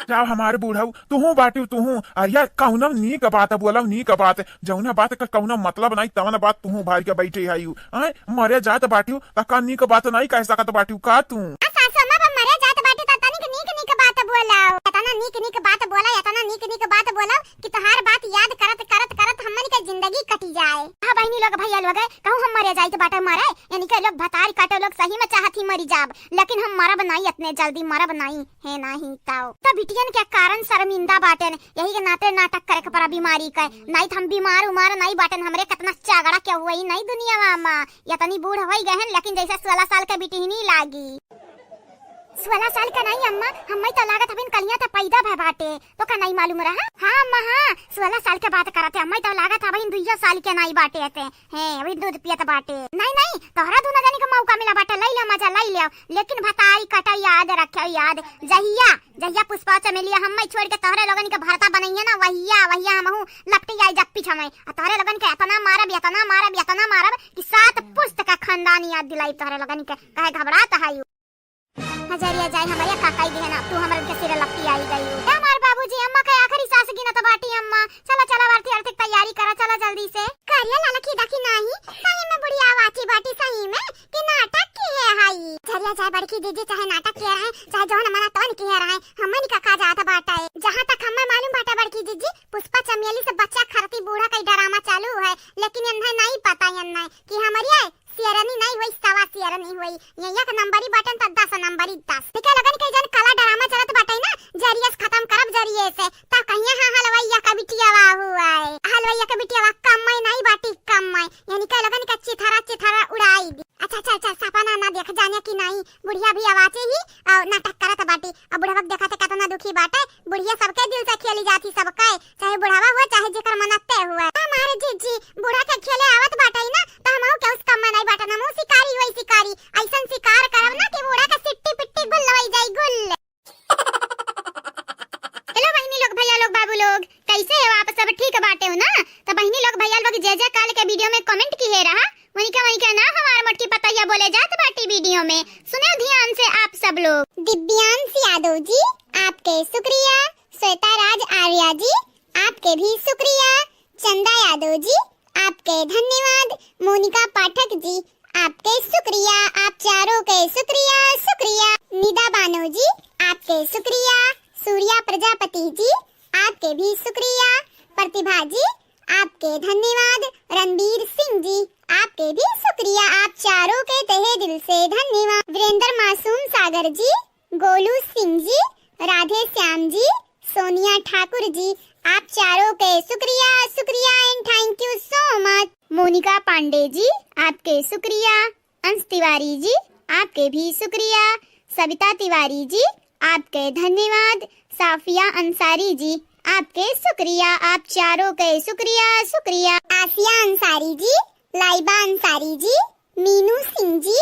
जाओ हमारे बूढ़ाऊ तुहू बाटी तुहू अरिया कौना नी का बात बोला नी का बात जौना बात का कौना मतलब नहीं तवना बात तुहू भार के बैठे आयु आए मरे जात बाटी का नी का बात नहीं कह सकत बाटी का तू सासमा पर मरे जात बाटी त तनिक बात बोला तना नीक बात बोला या तना नीक बात बोला कि तोहार बात याद करत हमन के जिंदगी कटी जाए हां बहनी लोग भैया लोग कहूं हम मरे जाई तो बाटा मरे यानी के लोग भतारी काटे लोग सही में चाहत ही मरी जाब लेकिन हम मरब नहीं इतने जल्दी मरब नहीं है नहीं ताऊ तो बिटियन के कारण शर्मिंदा बाटन यही के नाते नाटक करे के परा बीमारी के नहीं हम बीमार उमार नहीं बाटन हमरे कितना चागड़ा क्या हुई नहीं दुनिया में या तनी बूढ़ होई गहन लेकिन जैसे 16 साल के बिटी ही नहीं लागी 16 साल का नहीं अम्मा हम्मा तो लागत अभी कलियां तो पैदा भय बाटे तो का नहीं मालूम रहा हां अम्मा हां 16 साल के बात करते अम्मा तो लागत अभी 2 साल के नहीं बाटे हैं अभी दूध पियत बाटे नहीं तोहरा दोनों जाने का मौका मिला बाटे लई ले मजा लई ले लेकिन भताई कटा याद रखियो याद जहिया पुष्पा चमेलिया हम्मा छोड़ के तोहरे लोगन के भरता बनइए ना वहिया हमहू लपटी आई जप्पी छमई तोहरे लोगन के इतना मारब कि 7 पुस्त का खानदान याद दिलाई तोहरे लोगन के काहे घबरात है नजरिया जाए हमारे काकाई दी है ना तू हमारे के सिर लपटी आई गई हो हमारे बाबूजी अम्मा के आखिरी सांस गिना तो बाटी अम्मा चला भारती आर्थिक तैयारी करा चला जल्दी से करिया लाला की दखी नहीं सही में बुढ़िया वाची बाटी सही में कि नाटक की है हाई झरिया जाए बड़की दीदी चाहे नाटक किया रहे चाहे जो हमारा तोन किया रहे हमन का का जाता बाटा है जहां तक हमें मालूम बाटा बड़की दीदी पुष्पा चमेली से बच्चा खरती बूढ़ा का ड्रामा चालू है लेकिन इन्हें नहीं पता कि हमारी सियरनी नहीं हुई सवा सियरनी हुई ये एक नंबरी बटन त 10 नंबरी 10 ठीक है लगन के जन काला ड्रामा चलत बाटई ना जरिए से खत्म करब जरिए से ता कहिया हां हलवैया का बिटिया वा हुआ है हलवैया का बिटिया वा कमई नहीं बाटी कमई यानी के लगन का चिथारा उड़ाई दी अच्छा सपना ना देख जाने की नहीं बुढ़िया भी आवाजे ही और नाटक करत बाटी अब बुढ़वा देखा त कितना दुखी बाटे बुढ़िया सबके दिल से खेली जाती सबके चाहे बुढ़वा हो चाहे जेकर मनते हुआ हमारे जीजी बुढ़ा के खेले आवत बाटई ना त हमहु के उसका मन नहीं बाटा नमो शिकारी वही शिकारी ऐसन शिकार करब ना कि बुढ़ा का सिट्टी पिट्टी गुल लई जाई गुल हेलो बहनी लोग भैया लोग बाबू लोग कैसे हो आप सब ठीक बाटे हो ना तो बहनी लोग भैया लोग जे काल के वीडियो में कमेंट किए रहा वही का ना हमार मटकी पतैया बोले जात बाटी वीडियो में सुने ध्यान से आप सब लोग दिव्यांश यादव जी आपके शुक्रिया श्वेता राज आर्या जी आपके भी शुक्रिया चंदा यादव जी आपके धन्यवाद मोनिका पाठक जी आपके शुक्रिया आप चारों के शुक्रिया निदा बानो जी आपके शुक्रिया सूर्या प्रजापति जी आपके भी शुक्रिया प्रतिभा जी आपके धन्यवाद रणबीर सिंह जी आपके भी शुक्रिया आप चारों के तहे दिल से धन्यवाद वीरेंद्र मासूम सागर जी गोलू सिंह जी राधे श्याम जी सोनिया ठाकुर जी आप चारों के शुक्रिया and thank you so much Monica Pandey ji आपके शुक्रिया अंश तिवारी जी आपके भी शुक्रिया सविता तिवारी जी आपके धन्यवाद साफिया अंसारी जी आपके शुक्रिया आप चारों के शुक्रिया आसिया अंसारी जी लाइबा अंसारी जी मीनू सिंह जी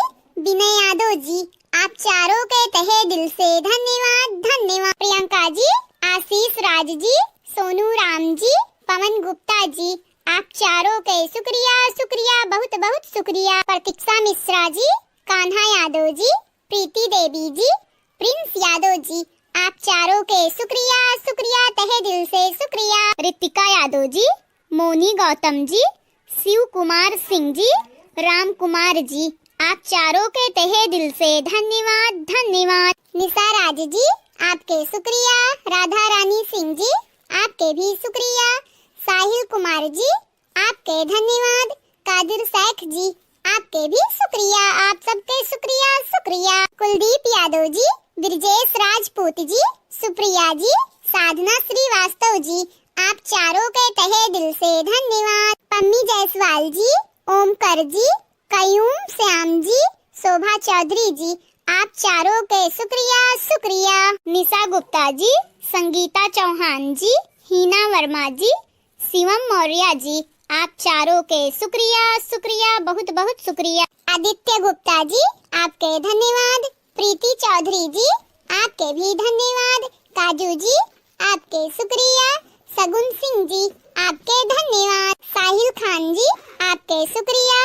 विनय यादव जी आप चारों के तहे दिल से धन्यवाद प्रियंका जी आशीष राज जी सोनू राम जी पवन गुप्ता जी आप चारों के शुक्रिया बहुत शुक्रिया प्रतीक्षा मिश्रा जी कान्हा यादव जी प्रीति देवी जी प्रिंस यादव जी आप चारों के शुक्रिया तहे दिल से शुक्रिया रितिका यादव जी मोनी गौतम जी शिव कुमार सिंह जी राम कुमार जी आप चारों के तहे दिल से धन्यवाद निशा राज जी आपके शुक्रिया राधा रानी सिंह जी आपके भी शुक्रिया साहिल कुमार जी आपके धन्यवाद कादिर शेख जी, आपके भी शुक्रिया, आप सबके शुक्रिया शुक्रिया। कुलदीप यादव जी, ब्रजेश राजपूत जी, सुप्रिया जी, साधना श्रीवास्तव जी, आप चारों के तहे दिल से धन्यवाद। पम्मी जायसवाल जी, ओमकर जी, कयूम श्याम जी, शोभा चौधरी जी, आप चारों के शुक्रिया शुक्रिया। निशा गुप्ता जी, संगीता चौहान जी, हीना वर्मा जी, शिवम मौर्य जी, आप चारों के शुक्रिया शुक्रिया, बहुत बहुत शुक्रिया। आदित्य गुप्ता जी, आपके धन्यवाद। प्रीति चौधरी जी, आपके भी धन्यवाद। काजू जी, आपके शुक्रिया। सगुन सिंह जी, आपके धन्यवाद। साहिल खान जी, आपके शुक्रिया।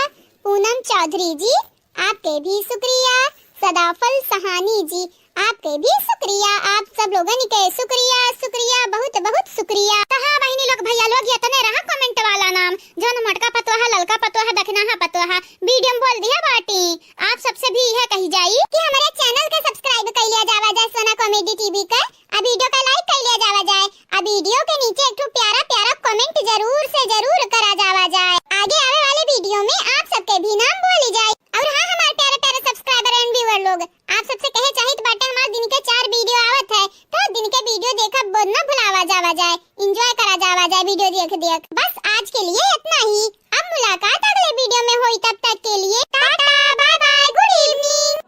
पूनम चौधरी जी, आपके भी शुक्रिया। सदाफल सहानी जी, आपके भी शुक्रिया। आप सब लोगन के शुक्रिया शुक्रिया, बहुत बहुत शुक्रिया। कहा बहनी लोग भैया लोग, ये तने रहा कमेंट वाला नाम, जो मोटका पतवाहा, ललका पतवाहा, दखनाहा पतवाहा, वीडियो में बोल दिया बाटी। आप सबसे भी यह कही जाई कि हमारे चैनल के सब्सक्राइब कर लिया जावा जाए, सोना कॉमेडी टीवी का, अब वीडियो का लाइक कर लिया जावा जाए, अब वीडियो के नीचे एक प्यारा प्यारा कमेंट जरूर से जरूर करा जावा जाए। आगे आने वाले वीडियो में आप सबके भी नाम बोली जाए। और हाँ, हमारे प्यारे प्यारे सब्सक्राइबर एंड व्यूअर लोग, आप सबसे कहे चाहिए बाटे, हमारे दिन के 4 वीडियो आवत है, तो दिन के वीडियो देखा बोल न भुलावा जावा जाए, एंजॉय करा जावा जाए वीडियो देख। बस आज के लिए इतना ही। अब मुलाकात अगले वीडियो में होई, तब तक के लिए tata, bye bye, good evening.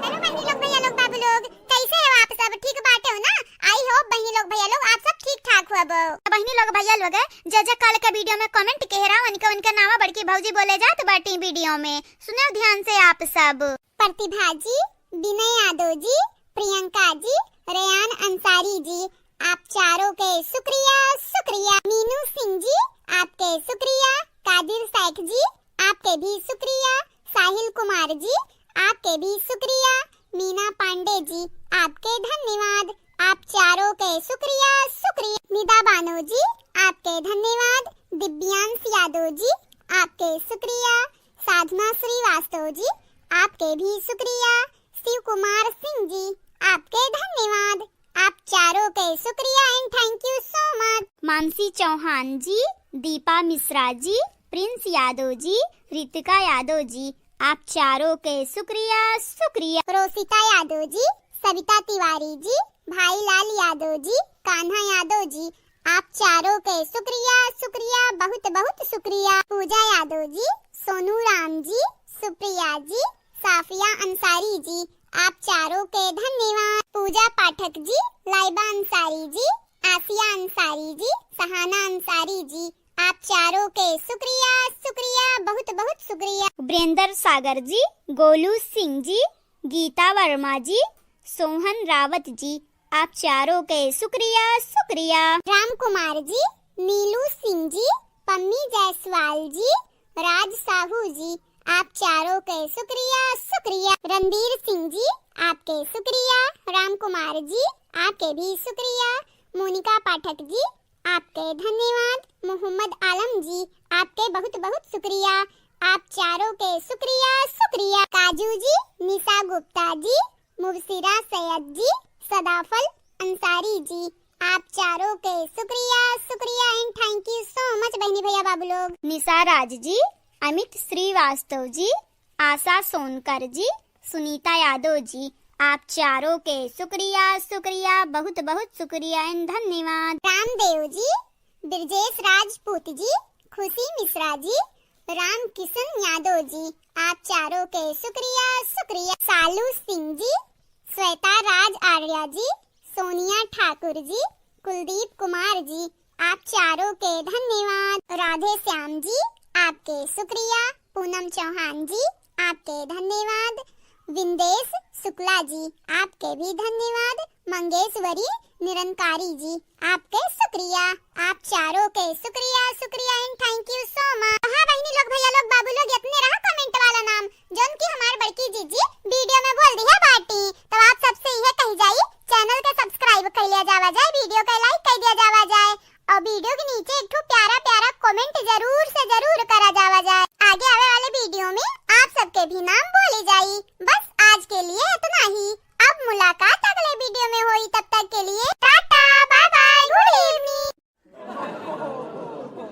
Hello बहनी लोग, भैया लोग, बाबू लोग, कैसे हो आप सब? ठीक बाटे हो ना? आई होप बहनी लोग भैया लोग आप सब ठीक ठाक हो। बहनी लोग भैया लोग, जजा काल का वीडियो में कमेंट कह रहा उनका नाम बड़की भौजी बोले जात बाटी वीडियो में, सुनो ध्यान से आप सब। प्रतिभा जी, विनय यादव जी, प्रियंका जी, रेयान अंसारी जी, आप चारों के शुक्रिया शुक्रिया। मीनू सिंह जी, आपके शुक्रिया। कादिर शेख जी, आपके भी शुक्रिया। साहिल कुमार जी, आपके भी शुक्रिया। मीना पांडे जी, आपके धन्यवाद, आप चारों के शुक्रिया शुक्रिया। निदा बानो जी, आपके धन्यवाद। दिव्यांश यादव जी, आपके शुक्रिया। साधना श्रीवास्तव जी, आपके भी शुक्रिया। शिव कुमार सिंह जी, आपके धन्यवाद, आप चारों के शुक्रिया and thank you so much. Mansi Chauhan ji, Deepa Mishra ji, Prince Yadav ji, Ritika Yadav ji, आप चारों के शुक्रिया शुक्रिया। रोसिता यादव जी, सविता तिवारी जी, भाई लाल यादव जी, कान्हा यादव जी, आप चारों के शुक्रिया शुक्रिया, बहुत बहुत शुक्रिया। पूजा यादव जी, सोनू राम जी, सुप्रिया जी, साफिया अंसारी जी, आप चारों के धन्यवाद। पूजा पाठक जी, लाइबा अंसारी जी, आसिया अंसारी जी, सहाना अंसारी जी, आप चारों के शुक्रिया शुक्रिया, बहुत बहुत शुक्रिया। ब्रेंदर सागर जी, गोलू सिंह जी, गीता वर्मा जी, सोहन रावत जी, आप चारों के शुक्रिया शुक्रिया। राम कुमार जी, नीलू सिंह जी, पम्मी जायसवाल जी, राज साहू जी, आप चारों के शुक्रिया शुक्रिया। रणबीर सिंह जी, आपके शुक्रिया। राम कुमार जी, आपके भी शुक्रिया। मोनिका पाठक जी, आपके धन्यवाद। मोहम्मद आलम जी, आपके बहुत बहुत शुक्रिया, आप चारों के शुक्रिया शुक्रिया। काजू जी, निशा गुप्ता जी, मुबशिरा सैयद जी, सदाफल अंसारी जी, आप चारों के शुक्रिया शुक्रिया and thank you so much बहनी भैया बाबू लोग। निशा राज जी, अमित श्रीवास्तव जी, आशा सोनकर जी, सुनीता यादव जी, आप चारों के शुक्रिया शुक्रिया, बहुत बहुत शुक्रिया एंड धन्यवाद। रामदेव जी, ब्रजेश राजपूत जी, खुशी मिश्रा जी, राम किशन यादव जी, आप चारों के शुक्रिया शुक्रिया। सालू सिंह जी, श्वेता राज आर्या जी, सोनिया ठाकुर जी, कुलदीप कुमार जी, आप चारों के धन्यवाद। राधे श्याम जी, आपके शुक्रिया। पूनम चौहान जी, आपके धन्यवाद। विंदेश शुक्ला जी, आपके भी धन्यवाद। मंगेशवरी निरंकारी जी, आपके शुक्रिया, आप चारों के शुक्रिया शुक्रिया and thank you so much. हाँ बहनी लोग भैया लोग बाबू लोग, इतने रहा कमेंट वाला नाम, जोन की हमारे बड़की जीजी वीडियो में बोल दी है बाटी, तो आप सबसे यह कही जाए चैनल के सब्सक्राइब कर लिया जावा जाए, वीडियो का लाइक कर दिया जावा जाए, और वीडियो के नीचे एक प्यारा प्यारा कमेंट जरूर से जरूर करा जावा जाए। आगे आने वाले वीडियो में आप सबके भी नाम बोले जाए। बस आज के लिए इतना ही। अब मुलाकात अगले वीडियो में होई, तब